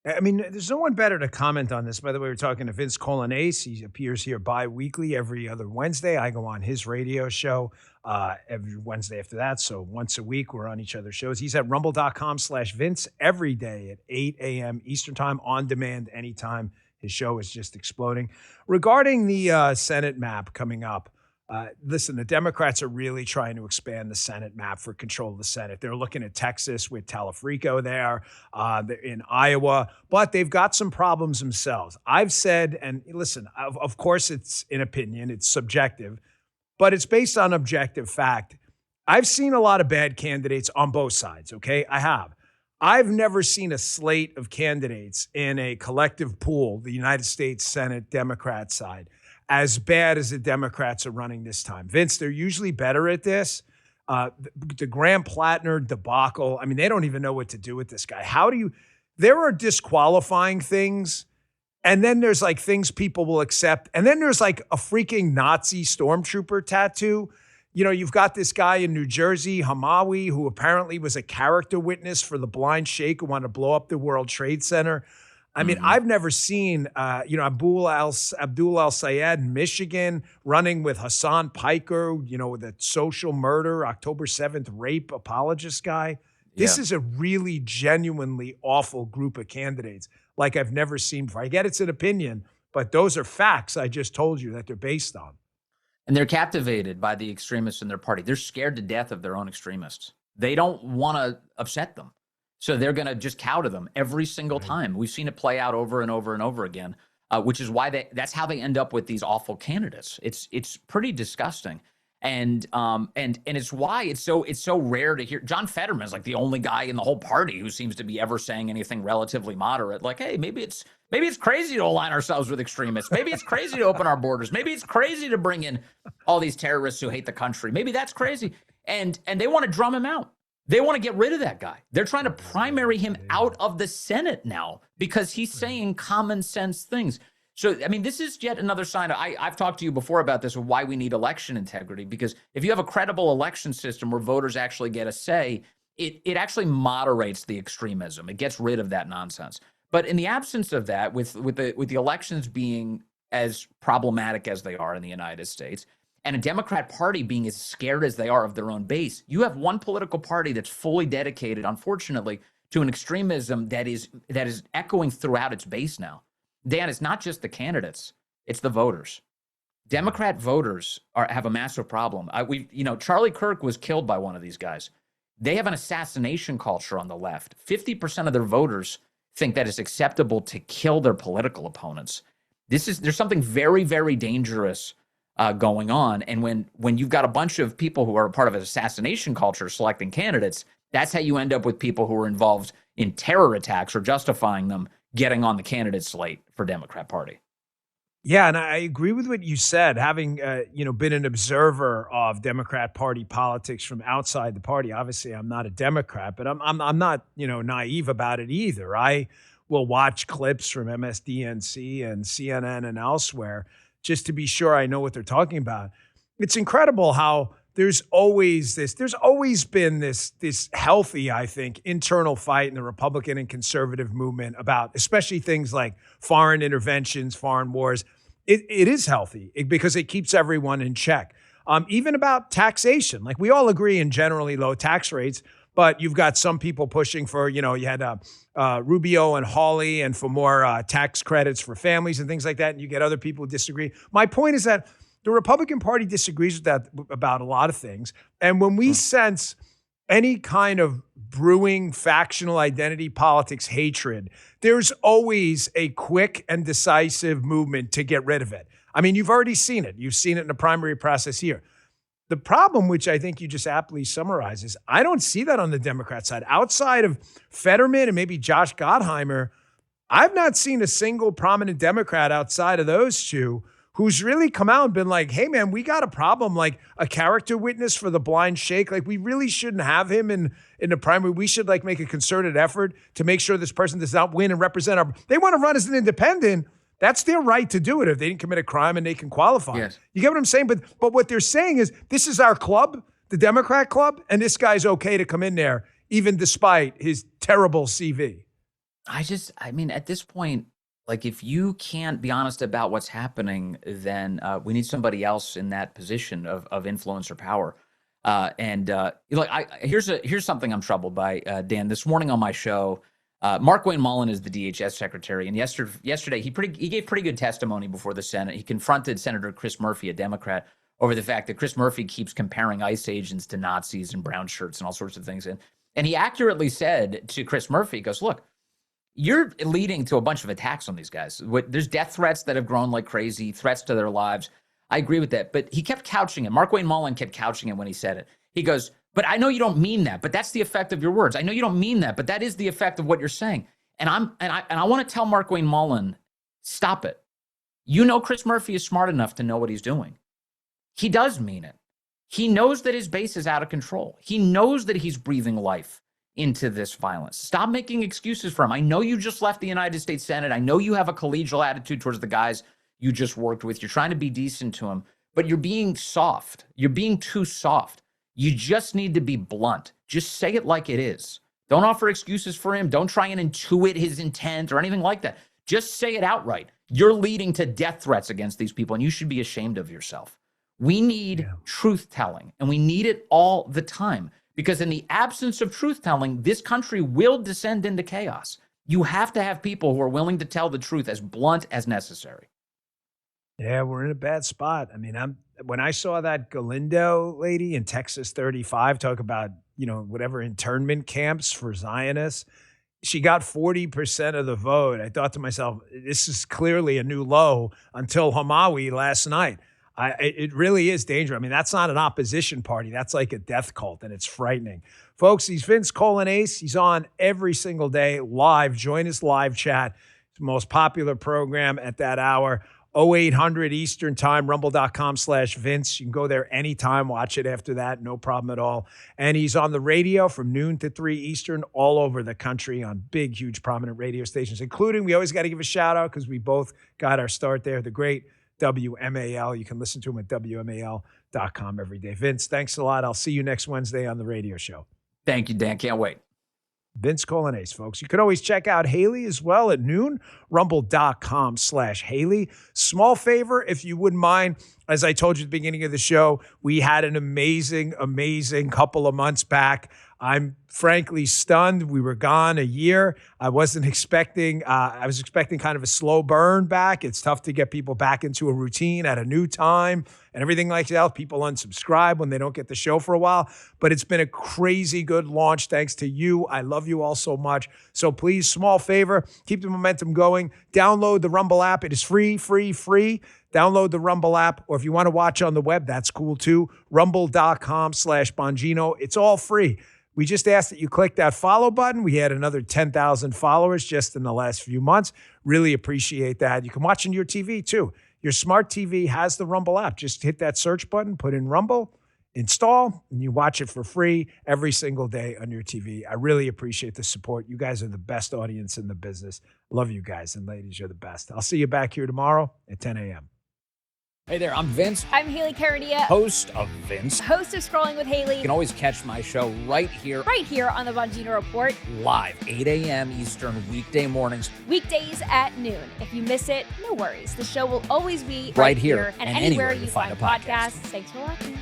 I mean, there's no one better to comment on this. By the way, we're talking to Vince Colonnese. He appears here bi-weekly every other Wednesday. I go on his radio show every Wednesday after that. So once a week, we're on each other's shows. He's at rumble.com/Vince every day at 8 a.m. Eastern time, on demand anytime. His show is just exploding. Regarding the Senate map coming up, listen, the Democrats are really trying to expand the Senate map for control of the Senate. They're looking at Texas with Talafrico there, in Iowa, but they've got some problems themselves. I've said, and listen, of course it's an opinion, it's subjective, but it's based on objective fact. I've seen a lot of bad candidates on both sides, okay? I have. I've never seen a slate of candidates in a collective pool, the United States Senate Democrat side, as bad as the Democrats are running this time. Vince, they're usually better at this. The Graham Plattner debacle, I mean, they don't even know what to do with this guy. There are disqualifying things, and then there's like things people will accept, and then there's like a freaking Nazi stormtrooper tattoo. You know, you've got this guy in New Jersey, Hamawi, who apparently was a character witness for the blind sheikh who wanted to blow up the World Trade Center. I mean, I've never seen, Abdul al-Sayed in Michigan running with Hassan Piker, the social murder, October 7th rape apologist guy. This is a really genuinely awful group of candidates like I've never seen before. I get it's an opinion, but those are facts I just told you that they're based on. And they're captivated by the extremists in their party. They're scared to death of their own extremists. They don't want to upset them. So they're going to just cow to them every single time. We've seen it play out over and over and over again, which is why that's how they end up with these awful candidates. It's pretty disgusting. And it's why it's so rare to hear. John Fetterman is like the only guy in the whole party who seems to be ever saying anything relatively moderate. Like, hey, maybe it's crazy to align ourselves with extremists. Maybe it's crazy to open our borders. Maybe it's crazy to bring in all these terrorists who hate the country. Maybe that's crazy. And they want to drum him out. They want to get rid of that guy. They're trying to primary him out of the Senate now because he's saying common sense things. So, I mean, this is yet another sign. I've talked to you before about this, of why we need election integrity, because if you have a credible election system where voters actually get a say, it actually moderates the extremism. It gets rid of that nonsense. But in the absence of that, with the elections being as problematic as they are in the United States, and a Democrat Party being as scared as they are of their own base, you have one political party that's fully dedicated, unfortunately, to an extremism that is echoing throughout its base now. Dan, it's not just the candidates, it's the voters. Democrat voters have a massive problem. Charlie Kirk was killed by one of these guys. They have an assassination culture on the left. 50% of their voters think that it's acceptable to kill their political opponents. There's something very, very dangerous going on. And when you've got a bunch of people who are a part of an assassination culture selecting candidates, that's how you end up with people who are involved in terror attacks or justifying them getting on the candidate slate for Democrat Party. Yeah, and I agree with what you said. Having been an observer of Democrat Party politics from outside the party, obviously I'm not a Democrat, but I'm not naive about it either. I will watch clips from MSDNC and CNN and elsewhere just to be sure I know what they're talking about. It's incredible how there's always been this healthy, I think, internal fight in the Republican and conservative movement about especially things like foreign interventions, foreign wars. It is healthy because it keeps everyone in check. Even about taxation, like we all agree in generally low tax rates, but you've got some people pushing for, you had Rubio and Hawley and for more tax credits for families and things like that. And you get other people who disagree. My point is that the Republican Party disagrees with that about a lot of things. And when we sense any kind of brewing factional identity politics hatred, there's always a quick and decisive movement to get rid of it. I mean, you've already seen it. You've seen it in the primary process here. The problem, which I think you just aptly summarize, is I don't see that on the Democrat side. Outside of Fetterman and maybe Josh Gottheimer, I've not seen a single prominent Democrat outside of those two who's really come out and been like, hey, man, we got a problem, like a character witness for the blind sheikh. Like, we really shouldn't have him in the primary. We should, like, make a concerted effort to make sure this person does not win and represent our – they want to run as an independent. That's their right to do it if they didn't commit a crime and they can qualify. Yes. You get what I'm saying? But what they're saying is this is our club, the Democrat club, and this guy's okay to come in there even despite his terrible CV. I mean, at this point, like, if you can't be honest about what's happening, then we need somebody else in that position of influence or power. Here's something I'm troubled by, Dan. This morning on my show, Markwayne Mullin is the DHS secretary, and yesterday he gave pretty good testimony before the Senate. He confronted Senator Chris Murphy, a Democrat, over the fact that Chris Murphy keeps comparing ICE agents to Nazis and brown shirts and all sorts of things. And he accurately said to Chris Murphy, he goes, look, you're leading to a bunch of attacks on these guys. There's death threats that have grown like crazy, threats to their lives. I agree with that. But he kept couching it. Markwayne Mullin kept couching it when he said it. He goes, but I know you don't mean that, but that's the effect of your words. I know you don't mean that, but that is the effect of what you're saying. And I want to tell Markwayne Mullin, stop it. You know Chris Murphy is smart enough to know what he's doing. He does mean it. He knows that his base is out of control. He knows that he's breathing life into this violence. Stop making excuses for him. I know you just left the United States Senate. I know you have a collegial attitude towards the guys you just worked with. You're trying to be decent to him, but you're being soft. You're being too soft. You just need to be blunt. Just say it like it is. Don't offer excuses for him. Don't try and intuit his intent or anything like that. Just say it outright. You're leading to death threats against these people, and you should be ashamed of yourself. We need truth-telling, and we need it all the time. Because in the absence of truth-telling, this country will descend into chaos. You have to have people who are willing to tell the truth as blunt as necessary. Yeah, we're in a bad spot. I mean, when I saw that Galindo lady in Texas 35 talk about, whatever internment camps for Zionists, she got 40% of the vote. I thought to myself, this is clearly a new low until Hamawi last night. It really is dangerous. I mean, that's not an opposition party. That's like a death cult, and it's frightening. Folks, he's Vince Colon-Ace. He's on every single day live. Join his live chat. It's the most popular program at that hour. 0800 Eastern Time, rumble.com/Vince. You can go there anytime, watch it after that, no problem at all. And he's on the radio from noon to 3 Eastern all over the country on big, huge, prominent radio stations, including, we always got to give a shout out because we both got our start there, the great WMAL. You can listen to him at WMAL.com every day. Vince, thanks a lot. I'll see you next Wednesday on the radio show. Thank you, Dan. Can't wait. Vince Colon-Ace, folks. You could always check out Haley as well at noon, rumble.com/Haley. Small favor, if you wouldn't mind. As I told you at the beginning of the show, we had an amazing, amazing couple of months back. I'm frankly stunned. We were gone a year. I wasn't expecting, I was expecting kind of a slow burn back. It's tough to get people back into a routine at a new time and everything like that. People unsubscribe when they don't get the show for a while, but it's been a crazy good launch thanks to you. I love you all so much. So please, small favor, keep the momentum going. Download the Rumble app. It is free. Download the Rumble app, or if you want to watch on the web, that's cool too. Rumble.com/Bongino. It's all free. We just ask that you click that follow button. We had another 10,000 followers just in the last few months. Really appreciate that. You can watch on your TV too. Your smart TV has the Rumble app. Just hit that search button, put in Rumble, install, and you watch it for free every single day on your TV. I really appreciate the support. You guys are the best audience in the business. Love you guys, and ladies, you're the best. I'll see you back here tomorrow at 10 a.m. Hey there, I'm Vince, I'm Haley Caradia, host of Vince. host of Scrolling with Haley. You can always catch my show right here on the Bongino Report. live, 8 a.m. Eastern, weekday mornings. Weekdays at noon. If you miss it, no worries. The show will always be Right here and and anywhere you find podcasts. Thanks for watching.